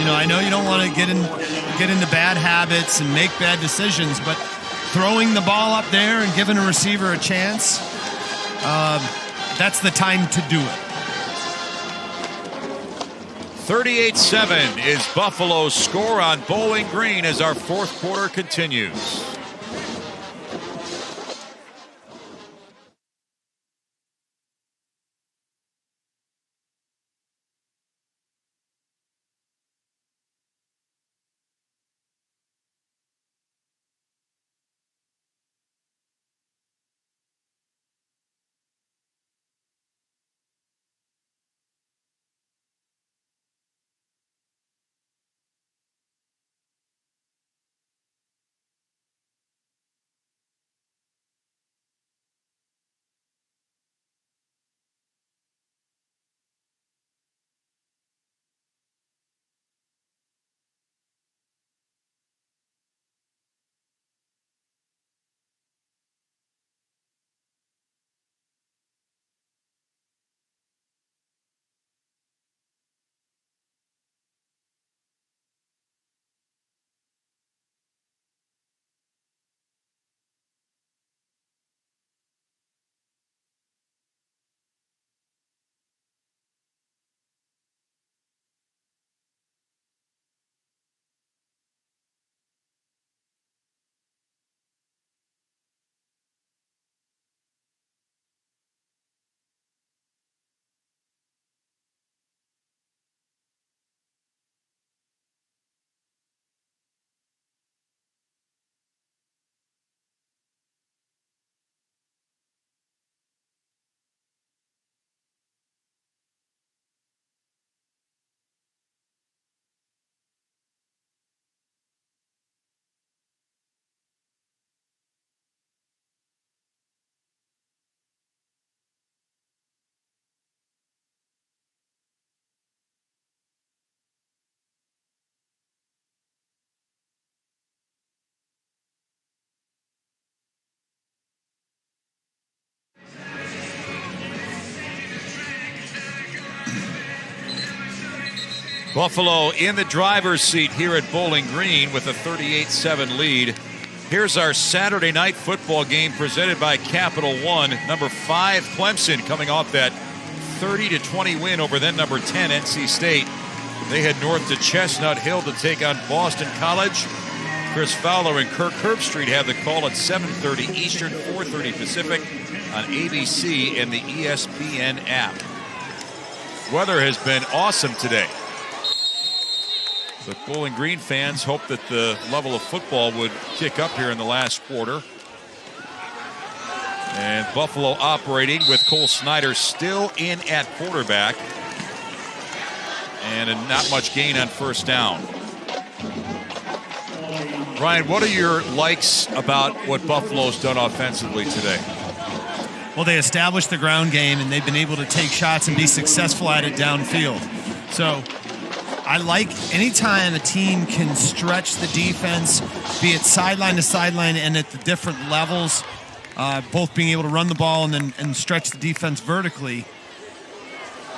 I know you don't want to get into bad habits and make bad decisions, but throwing the ball up there and giving a receiver a chance, that's the time to do it. 38-7 is Buffalo's score on Bowling Green as our 4th quarter continues. Buffalo in the driver's seat here at Bowling Green with a 38-7 lead. Here's our Saturday night football game presented by Capital One. Number 5 Clemson coming off that 30-20 win over then number 10 NC State. They head north to Chestnut Hill to take on Boston College. Chris Fowler and Kirk Herbstreit have the call at 7:30 Eastern, 4:30 Pacific on ABC and the ESPN app. Weather has been awesome today. But Bowling Green fans hope that the level of football would kick up here in the last quarter. And Buffalo operating with Cole Snyder still in at quarterback. And not much gain on first down. Ryan, what are your likes about what Buffalo's done offensively today? Well, they established the ground game, and they've been able to take shots and be successful at it downfield. So I like anytime a team can stretch the defense, be it sideline to sideline and at the different levels, both being able to run the ball and stretch the defense vertically.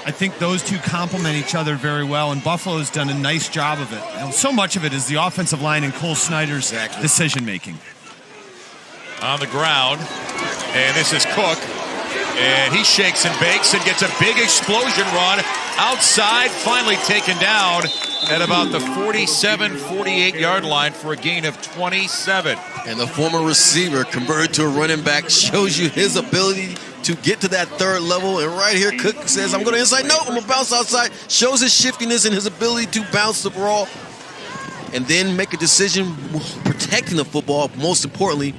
I think those two complement each other very well, and Buffalo's done a nice job of it. And so much of it is the offensive line and Cole Snyder's decision-making. On the ground, and this is Cook, and he shakes and bakes and gets a big explosion run outside, finally taken down at about the 47-48 line for a gain of 27. And the former receiver converted to a running back shows you his ability to get to that third level. And right here, Cook says, I'm going to inside. No, I'm going to bounce outside. Shows his shiftiness and his ability to bounce the ball and then make a decision protecting the football. Most importantly,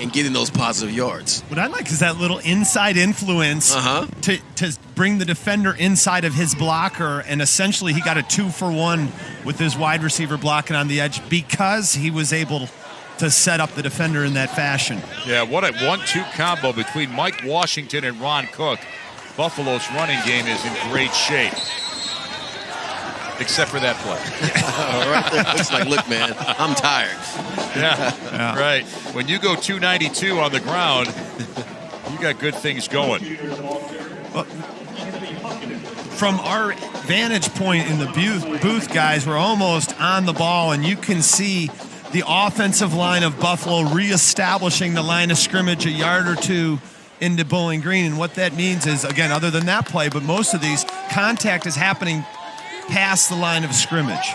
and getting those positive yards. What I like is that little inside influence to bring the defender inside of his blocker, and essentially he got a 2-for-1 with his wide receiver blocking on the edge because he was able to set up the defender in that fashion. Yeah, what a 1-2 combo between Mike Washington and Ron Cook. Buffalo's running game is in great shape. Except for that play. All right. Looks like, look, man, I'm tired. Yeah, right. When you go 292 on the ground, you got good things going. Well, from our vantage point in the booth, guys, we're almost on the ball, and you can see the offensive line of Buffalo reestablishing the line of scrimmage a yard or two into Bowling Green. And what that means is, again, other than that play, but most of these, contact is happening past the line of scrimmage.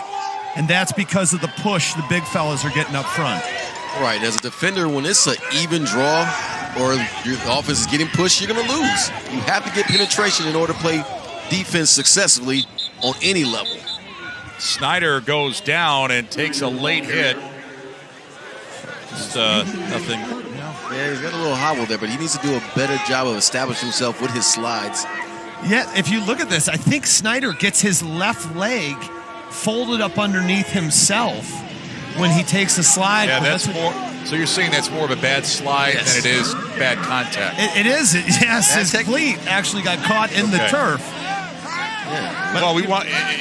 And that's because of the push the big fellas are getting up front. Right. As a defender, when it's an even draw or your offense is getting pushed, you're going to lose. You have to get penetration in order to play defense successfully on any level. Snyder goes down and takes a late hit. Just nothing. Yeah, he's got a little hobble there, but he needs to do a better job of establishing himself with his slides. Yeah, if you look at this, I think Snyder gets his left leg folded up underneath himself when he takes a slide. Yeah, that's more. So you're saying that's more of a bad slide than it is bad contact? It is. Yes, his cleat actually got caught in the turf. Yeah. Well,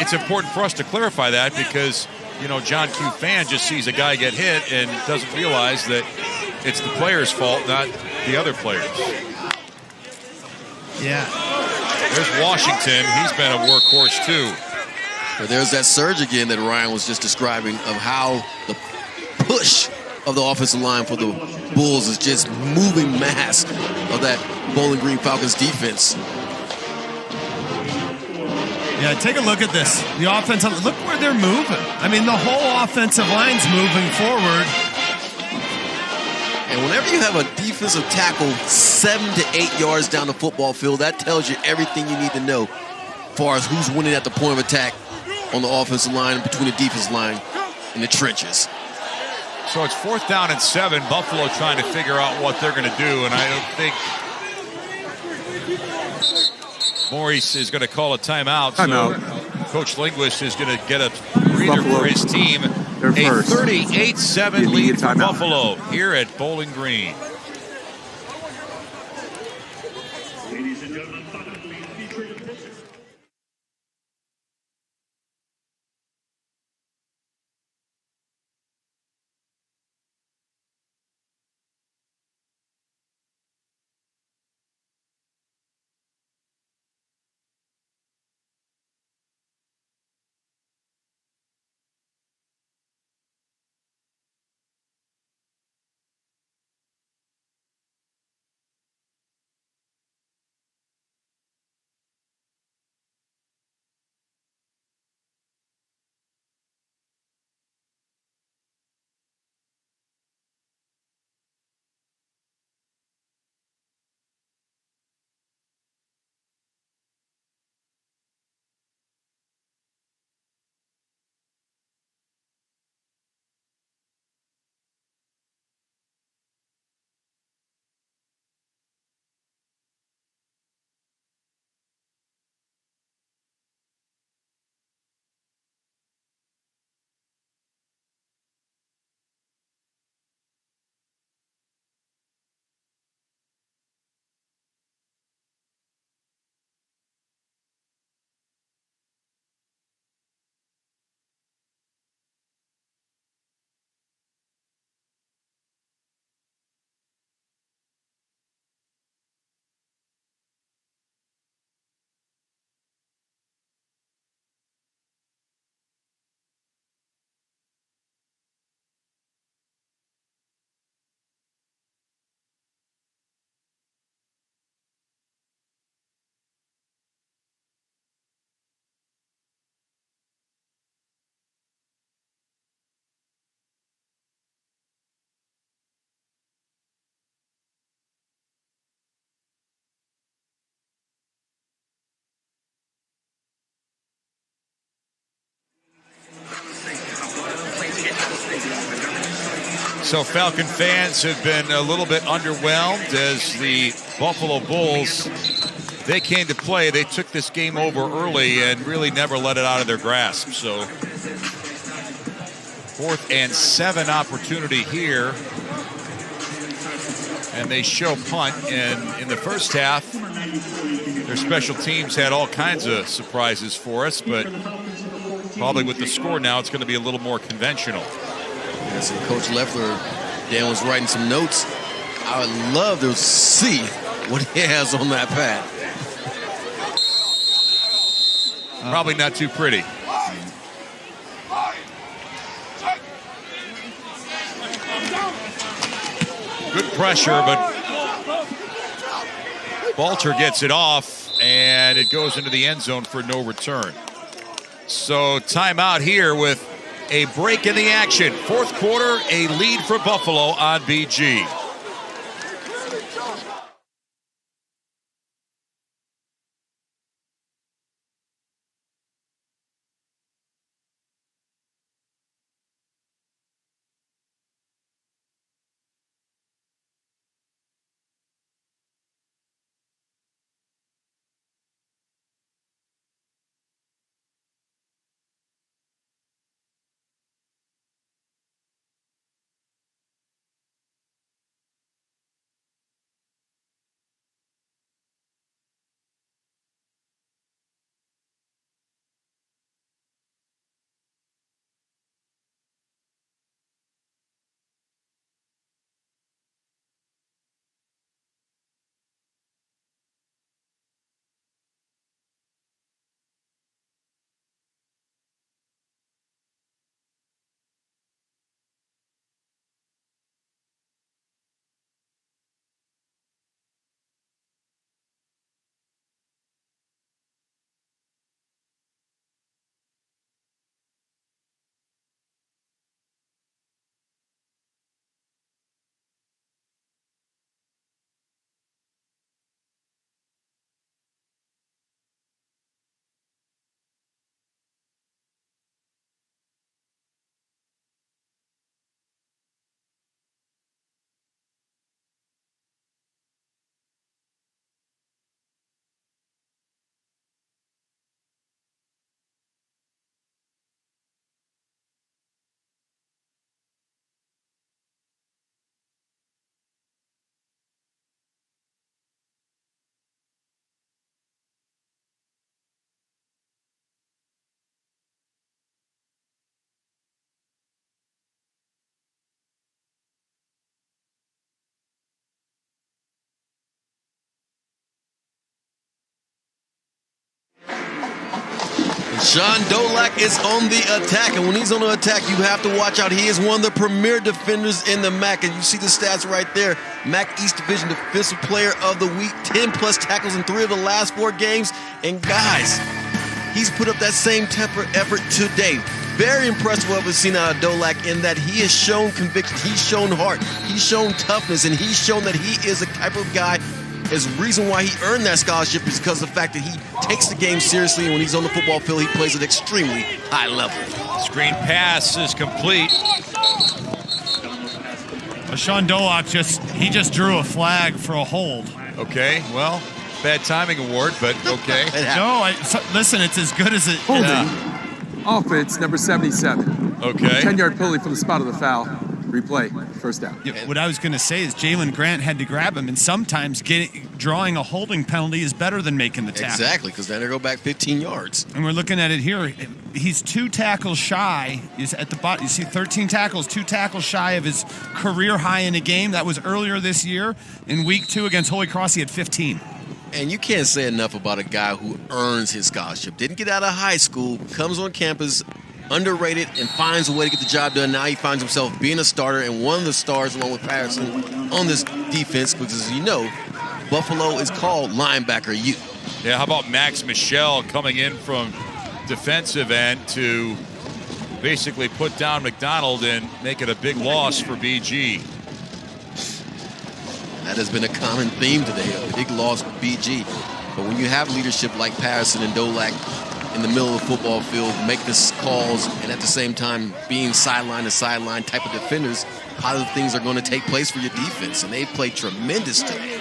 it's important for us to clarify that because, John Q. Fan just sees a guy get hit and doesn't realize that it's the player's fault, not the other players. Yeah. There's Washington. He's been a workhorse, too. But there's that surge again that Ryan was just describing of how the push of the offensive line for the Bulls is just moving mass of that Bowling Green Falcons defense. Yeah, take a look at this. The offensive, look where they're moving. I mean, the whole offensive line's moving forward. And whenever you have a defensive tackle 7 to 8 yards down the football field, that tells you everything you need to know as far as who's winning at the point of attack on the offensive line, between the defensive line in the trenches. So it's 4th down and 7. Buffalo trying to figure out what they're going to do, and I don't think Maurice is going to call a timeout. So Coach Linguist is going to get a breather for his team. A 38-7 lead for Buffalo here at Bowling Green. So Falcon fans have been a little bit underwhelmed as the Buffalo Bulls, they came to play. They took this game over early and really never let it out of their grasp. So 4th and 7 opportunity here. And they show punt. And in the first half, their special teams had all kinds of surprises for us, but probably with the score now, it's going to be a little more conventional. Yes, and Coach Leffler, Dan was writing some notes. I would love to see what he has on that pad. Probably not too pretty. Good pressure, but Balter gets it off, and it goes into the end zone for no return. So timeout here with a break in the action. 4th quarter, a lead for Buffalo on BG. Sean Dolak is on the attack, and when he's on the attack, you have to watch out. He is one of the premier defenders in the MAC, and you see the stats right there. MAC East Division Defensive Player of the Week, 10-plus tackles in 3 of the last 4 games. And guys, he's put up that same temper effort today. Very impressed with what we've seen out of Dolak in that he has shown conviction, he's shown heart, he's shown toughness, and he's shown that he is the type of guy. Is the reason why he earned that scholarship is because of the fact that he takes the game seriously, and when he's on the football field, he plays at extremely high level. Screen pass is complete. Sean Dolak just drew a flag for a hold. Okay, well, bad timing award, but okay. Listen, it's as good as it. Holding. Offense number 77. Okay. 10-yard penalty from the spot of the foul. Replay. First down. Yeah, what I was going to say is Jalen Grant had to grab him, and sometimes drawing a holding penalty is better than making the tackle. Exactly, because then they go back 15 yards. And we're looking at it here. He's 2 tackles shy. He's at the bottom. You see 13 tackles, 2 tackles shy of his career high in a game. That was earlier this year. In week 2 against Holy Cross, he had 15. And you can't say enough about a guy who earns his scholarship. Didn't get out of high school, comes on campus, underrated, and finds a way to get the job done. Now he finds himself being a starter and one of the stars along with Patterson on this defense, because as you know, Buffalo is called linebacker U. Yeah, how about Max Michel coming in from defensive end to basically put down McDonald and make it a big loss for BG. That has been a common theme today, a big loss for BG. But when you have leadership like Patterson and Dolak, in the middle of the football field, make the calls, and at the same time being sideline to sideline type of defenders, positive things are going to take place for your defense, and they played tremendous today.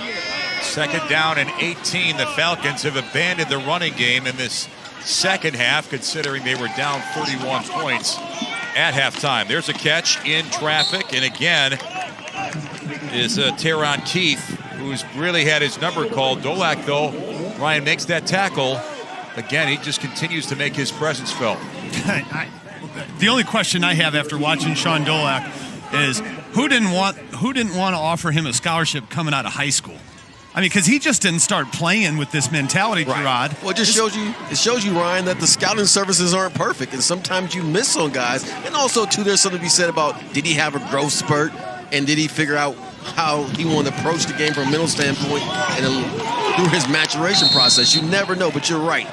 Second down and 18. The Falcons have abandoned the running game in this second half, considering they were down 31 points at halftime. There's a catch in traffic, and again is Teron Keith, who's really had his number called. Dolak, though, Ryan makes that tackle. Again, he just continues to make his presence felt. The only question I have after watching Sean Dolak is who didn't want to offer him a scholarship coming out of high school? I mean, because he just didn't start playing with this mentality, Gerard. Well, it shows you, Ryan, that the scouting services aren't perfect, and sometimes you miss on guys. And also, too, there's something to be said about, did he have a growth spurt, and did he figure out how he wanted to approach the game from a mental standpoint and through his maturation process? You never know, but you're right.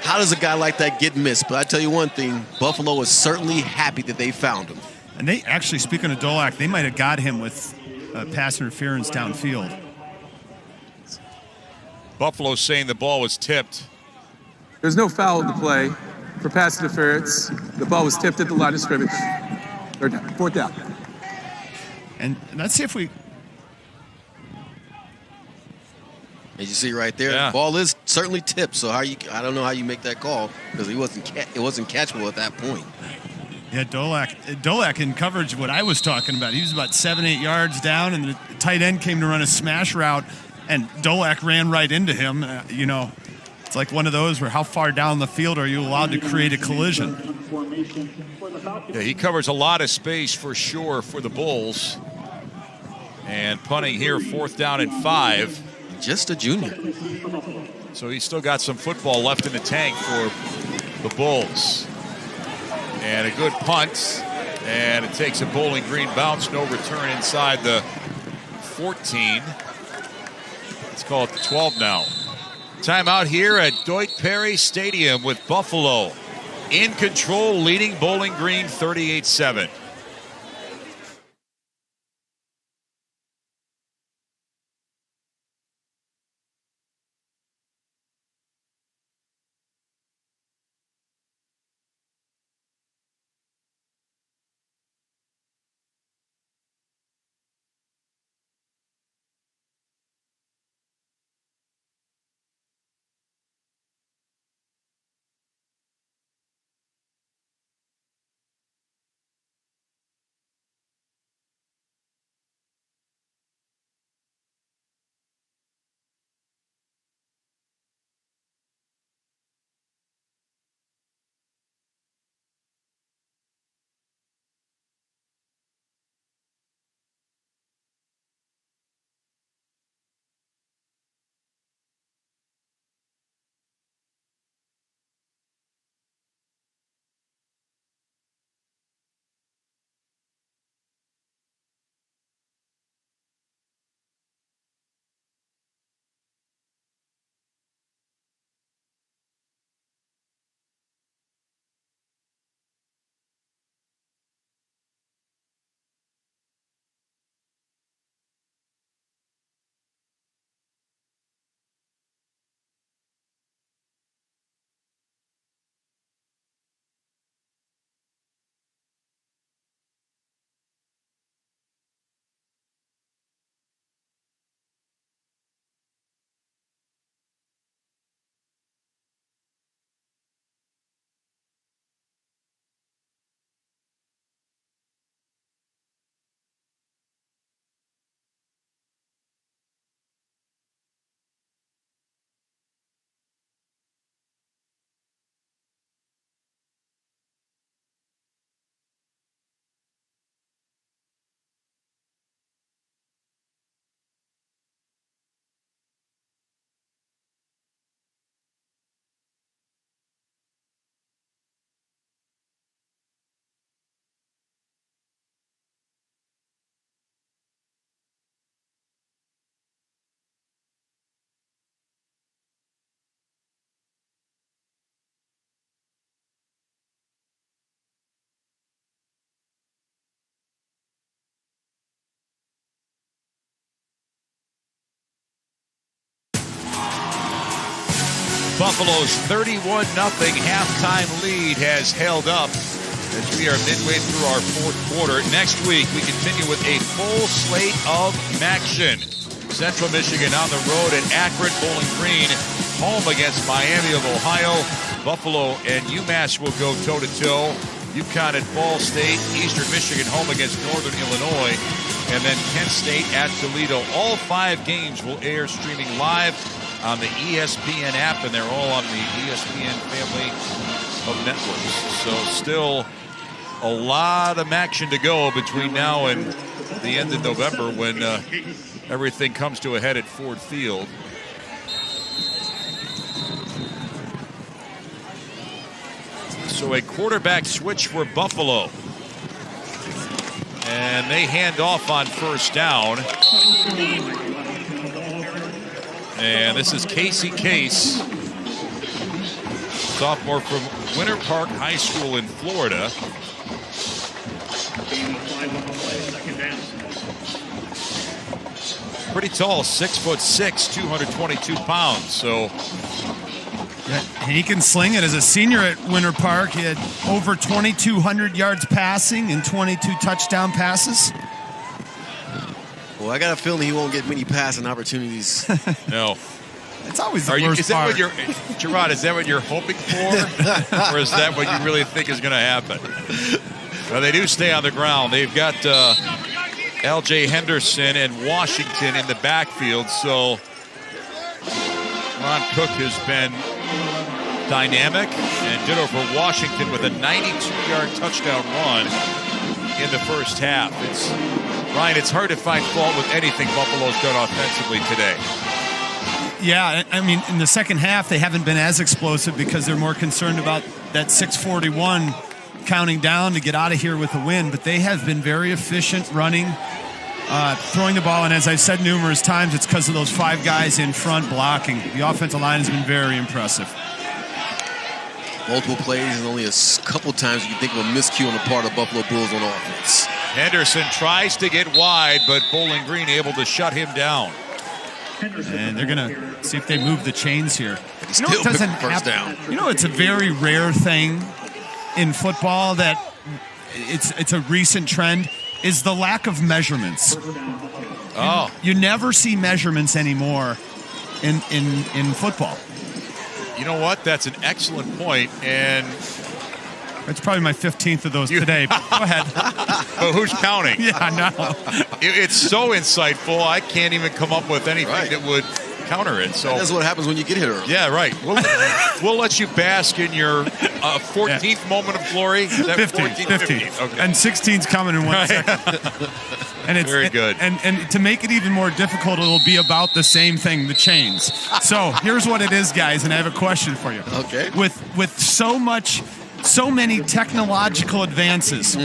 How does a guy like that get missed? But I tell you one thing, Buffalo is certainly happy that they found him. And they actually, speaking of Dolak, they might have got him with pass interference downfield. Buffalo saying the ball was tipped. There's no foul in the play for pass interference. The ball was tipped at the line of scrimmage. Third down, fourth down. And let's see if we... As you see right there, Yeah. the ball is certainly tipped. So I don't know how you make that call, because it wasn't catchable at that point. Yeah, Dolak in coverage, what I was talking about. He was about 7-8 yards down, and the tight end came to run a smash route, and Dolak ran right into him. It's like one of those where how far down the field are you allowed to create a collision? Yeah, he covers a lot of space for sure for the Bulls. And punting here, fourth down and 5. Just a junior. So he's still got some football left in the tank for the Bulls. And a good punt. And it takes a Bowling Green bounce. No return inside the 14. Let's call it the 12 now. Timeout here at Deutsch Perry Stadium with Buffalo in control, leading Bowling Green 38-7. Buffalo's 31-0 halftime lead has held up as we are midway through our fourth quarter. Next week, we continue with a full slate of action. Central Michigan on the road at Akron. Bowling Green home against Miami of Ohio. Buffalo and UMass will go toe-to-toe. UConn at Ball State. Eastern Michigan home against Northern Illinois. And then Kent State at Toledo. All 5 games will air streaming live on the ESPN app, and they're all on the ESPN family of networks. So still a lot of action to go between now and the end of November when everything comes to a head at Ford Field. So a quarterback switch for Buffalo. And they hand off on first down. And this is Casey Case, sophomore from Winter Park High School in Florida. Pretty tall, 6'6", 222 pounds. So yeah, he can sling it. As a senior at Winter Park, he had over 2,200 yards passing and 22 touchdown passes. Well, I got a feeling he won't get many passing opportunities. No. It's always the worst is that part. what you're, Gerard, is that what you're hoping for? Or is that what you really think is going to happen? Well, they do stay on the ground. They've got L.J. Henderson and Washington in the backfield. So Ron Cook has been dynamic, and ditto for Washington with a 92-yard touchdown run in the first half. Ryan, it's hard to find fault with anything Buffalo's done offensively today. Yeah, I mean, in the second half, they haven't been as explosive because they're more concerned about that 6:41 counting down to get out of here with a win. But they have been very efficient running, throwing the ball. And as I've said numerous times, it's because of those 5 guys in front blocking. The offensive line has been very impressive. Multiple plays and only a couple times you can think of a miscue on the part of Buffalo Bills on offense. Henderson tries to get wide, but Bowling Green able to shut him down. And they're going to see if they move the chains here. Still it doesn't first happen. down. You know, it's a very rare thing in football that it's a recent trend is the lack of measurements. Oh. You never see measurements anymore in football. You know what? That's an excellent point, and it's probably my 15th of those today. But go ahead. But who's counting? Yeah, I know. It's so insightful. I can't even come up with anything that would counter it. So that's what happens when you get hit early. Yeah, right. We'll let you bask in your 14th moment of glory. Is that 15th. Okay. And 16's coming in 1 second. And it's very good. And to make it even more difficult, it'll be about the same thing, the chains. So here's what it is, guys, and I have a question for you. Okay. With so many technological advances,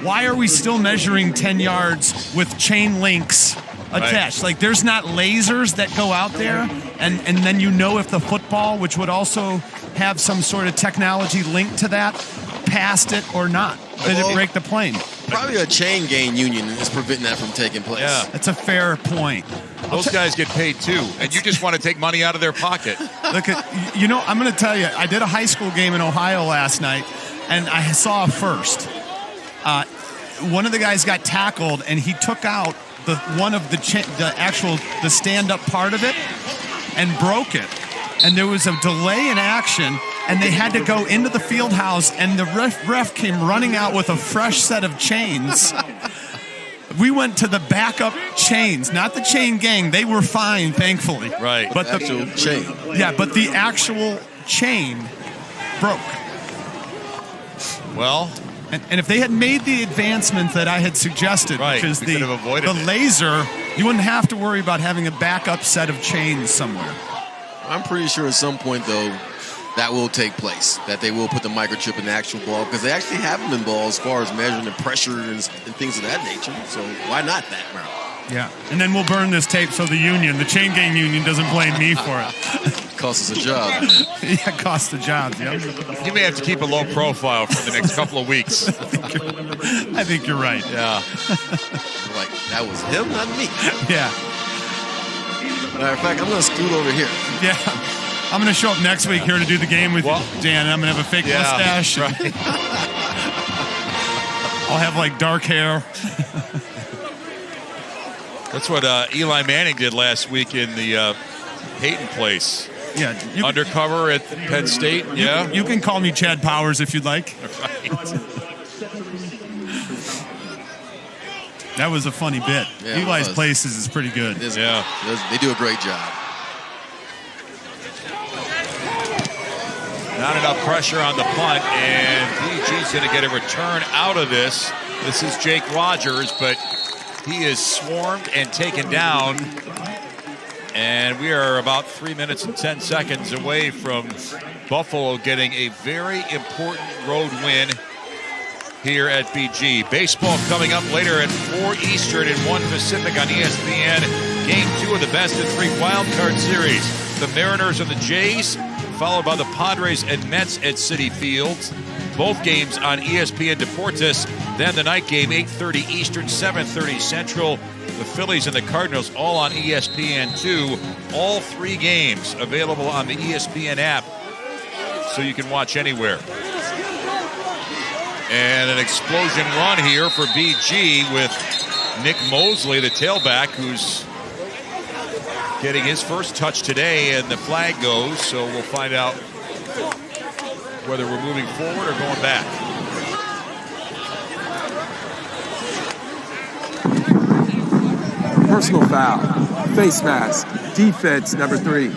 why are we still measuring 10 yards with chain links attached? Like, there's not lasers that go out there, and then you know if the football, which would also have some sort of technology linked to that, passed it or not. Did it break the plane? Probably a chain gang union is preventing that from taking place. Yeah. That's a fair point. Those guys get paid too, and you just want to take money out of their pocket. Look I'm going to tell you, I did a high school game in Ohio last night, and I saw a first. One of the guys got tackled, and he took out the stand-up part of it and broke it. And there was a delay in action, and they had to go into the field house, and the ref came running out with a fresh set of chains. We went to the backup chains, not the chain gang. They were fine, thankfully. Right. But the actual chain. Yeah, but the actual chain broke. Well, and if they had made the advancement that I had suggested, which is the laser, you wouldn't have to worry about having a backup set of chains somewhere. I'm pretty sure at some point, though, that will take place, that they will put the microchip in the actual ball, because they actually have them in ball as far as measuring the pressure and things of that nature. So why not that route? Yeah. And then we'll burn this tape so the chain gang union doesn't blame me for it. Costs us a job. Yeah, cost a job, yeah. You may have to keep a low profile for the next couple of weeks. I think you're right. Yeah. Like, that was him, not me. Yeah. Matter of fact, I'm going to scoot over here. Yeah. I'm going to show up next week here to do the game with Dan, and I'm going to have a fake mustache. Right. I'll have like dark hair. That's what Eli Manning did last week in the Peyton place. Yeah, undercover at Penn State. You can call me Chad Powers if you'd like. Right. That was a funny bit. Yeah, Eli's Places is pretty good. They do a great job. Not enough pressure on the punt, and BG's going to get a return out of this. This is Jake Rogers, but he is swarmed and taken down. And we are about 3 minutes and 10 seconds away from Buffalo getting a very important road win here at BG. Baseball coming up later at 4 Eastern and 1 Pacific on ESPN. Game 2 of the best-of-3 wild card series. The Mariners and the Jays, followed by the Padres and Mets at Citi Field. Both games on ESPN Deportes. Then the night game, 8:30 Eastern, 7:30 Central. The Phillies and the Cardinals all on ESPN2. All 3 games available on the ESPN app, so you can watch anywhere. And an explosion run here for BG with Nick Mosley, the tailback, who's getting his first touch today, and the flag goes, so we'll find out whether we're moving forward or going back. Personal foul, face mask, defense number 3.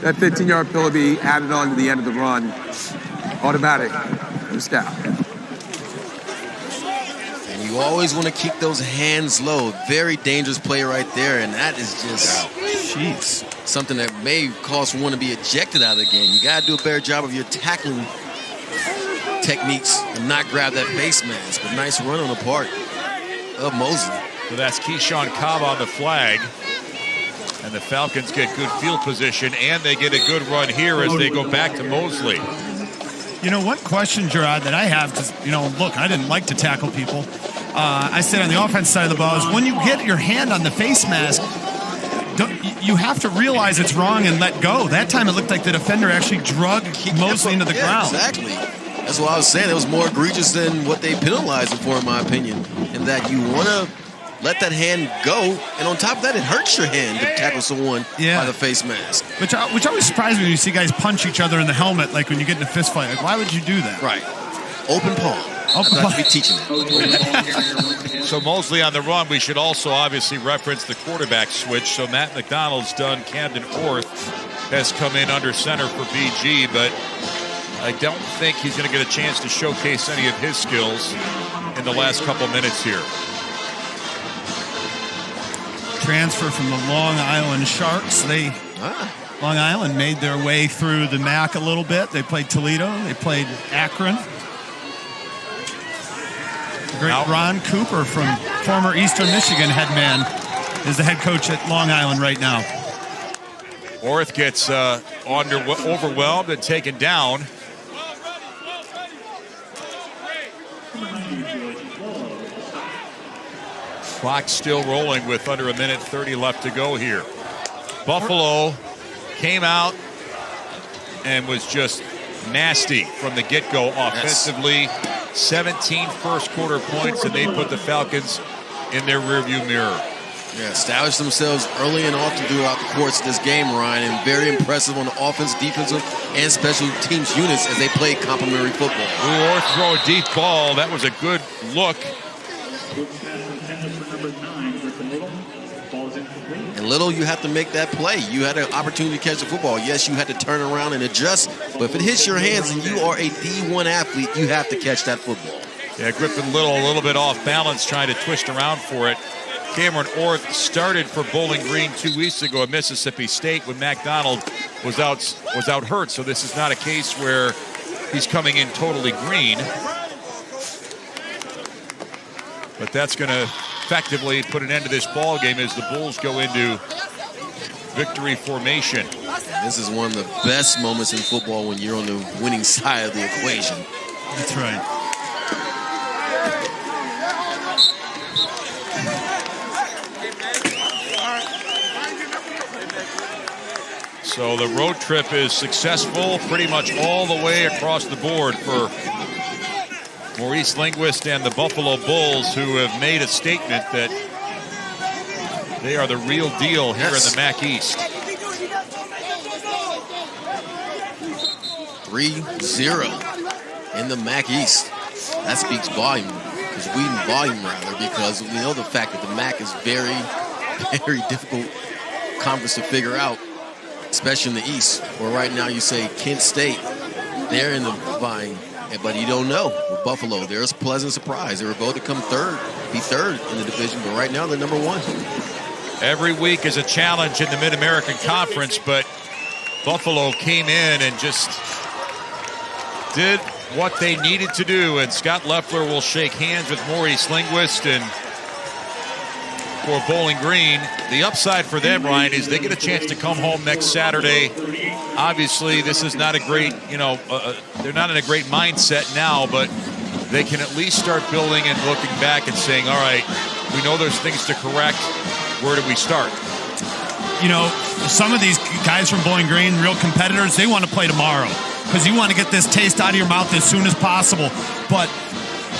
That 15-yard penalty added on to the end of the run. Automatic, first down. And you always want to keep those hands low. Very dangerous play right there, and that is just something that may cause one to be ejected out of the game. You got to do a better job of your tackling techniques and not grab that face mask. But nice run on the part of Mosley. So that's Keyshawn Cobb on the flag. And the Falcons get good field position, and they get a good run here as they go back to Mosley. You know, one question, Gerard, that I have, because, look, I didn't like to tackle people. I said on the offense side of the ball is when you get your hand on the face mask, you have to realize it's wrong and let go. That time it looked like the defender actually drug Mosley into the ground. Exactly. That's what I was saying. It was more egregious than what they penalized him for, in my opinion, in that you want to let that hand go, and on top of that, it hurts your hand to tackle someone by the face mask. Which always surprises me when you see guys punch each other in the helmet, like when you get in a fist fight. Like, why would you do that? Right. Open palm. I thought you'd be teaching it. So Mosley on the run. We should also obviously reference the quarterback switch. So Matt McDonald's done. Camden Orth has come in under center for BG, but I don't think he's going to get a chance to showcase any of his skills in the last couple minutes here. Transfer from the Long Island Sharks. Long Island made their way through the MAC a little bit. They played Toledo. They played Akron. The great Ron Cooper from former Eastern Michigan headman is the head coach at Long Island right now. Orth gets overwhelmed and taken down. Clock still rolling with under 1:30 left to go here. Buffalo came out and was just nasty from the get-go offensively. 17 first quarter points, and they put the Falcons in their rearview mirror. Yeah, established themselves early and often throughout the course of this game, Ryan, and very impressive on the offense, defensive, and special teams units as they played complementary football. Or throw a deep ball. That was a good look. And Little, you have to make that play. You had an opportunity to catch the football. Yes, you had to turn around and adjust, but if it hits your hands and you are a D1 athlete, you have to catch that football. Yeah, Griffin Little a little bit off balance trying to twist around for it. Cameron Orth started for Bowling Green 2 weeks ago at Mississippi State when McDonald was out hurt, so this is not a case where he's coming in totally green. But that's going to effectively put an end to this ball game as the Bulls go into victory formation. This is one of the best moments in football when you're on the winning side of the equation. That's right. So the road trip is successful pretty much all the way across the board for Maurice Linguist and the Buffalo Bulls, who have made a statement that they are the real deal here in the MAC East. 3-0 in the MAC East. That speaks volume, because we know the fact that the MAC is very, very difficult conference to figure out, especially in the East, where right now you say Kent State, they're in the vying, but you don't know. With Buffalo, there's a pleasant surprise. They were about to be third in the division, but right now they're number 1. Every week is a challenge in the Mid-American Conference, but Buffalo came in and just did what they needed to do, and Scott Loeffler will shake hands with Maurice Linguist. And for Bowling Green, the upside for them, Ryan, is they get a chance to come home next Saturday. Obviously, this is not a great, they're not in a great mindset now, but they can at least start building and looking back and saying, all right, we know there's things to correct. Where do we start? Some of these guys from Bowling Green, real competitors, they want to play tomorrow because you want to get this taste out of your mouth as soon as possible. But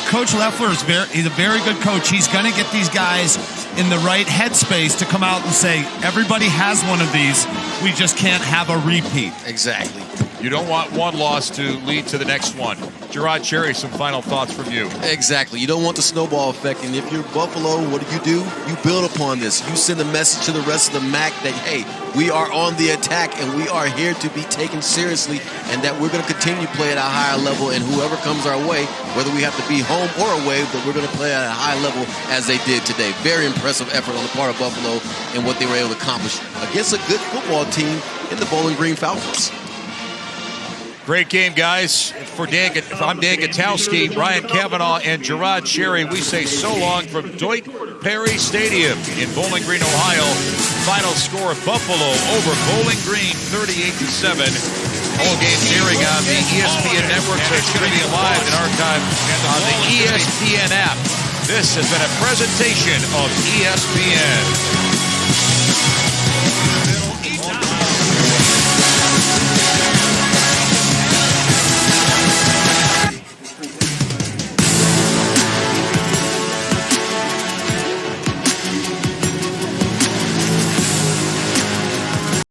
Coach Loeffler he's a very good coach. He's going to get these guys in the right headspace to come out and say, everybody has one of these. We just can't have a repeat. Exactly. You don't want one loss to lead to the next one. Gerard Cherry, some final thoughts from you. Exactly. You don't want the snowball effect. And if you're Buffalo, what do? You build upon this. You send a message to the rest of the MAC that, hey, we are on the attack and we are here to be taken seriously, and that we're going to continue to play at a higher level, and whoever comes our way, whether we have to be home or away, but we're going to play at a high level as they did today. Very impressive effort on the part of Buffalo and what they were able to accomplish against a good football team in the Bowling Green Falcons. Great game, guys. I'm Dan Gutowski, Ryan Kavanaugh, and Gerard Cherry. We say so long from Doak Perry Stadium in Bowling Green, Ohio. Final score of Buffalo over Bowling Green, 38-7. All games airing on the ESPN network. They're streaming live and archived on the ESPN app. This has been a presentation of ESPN.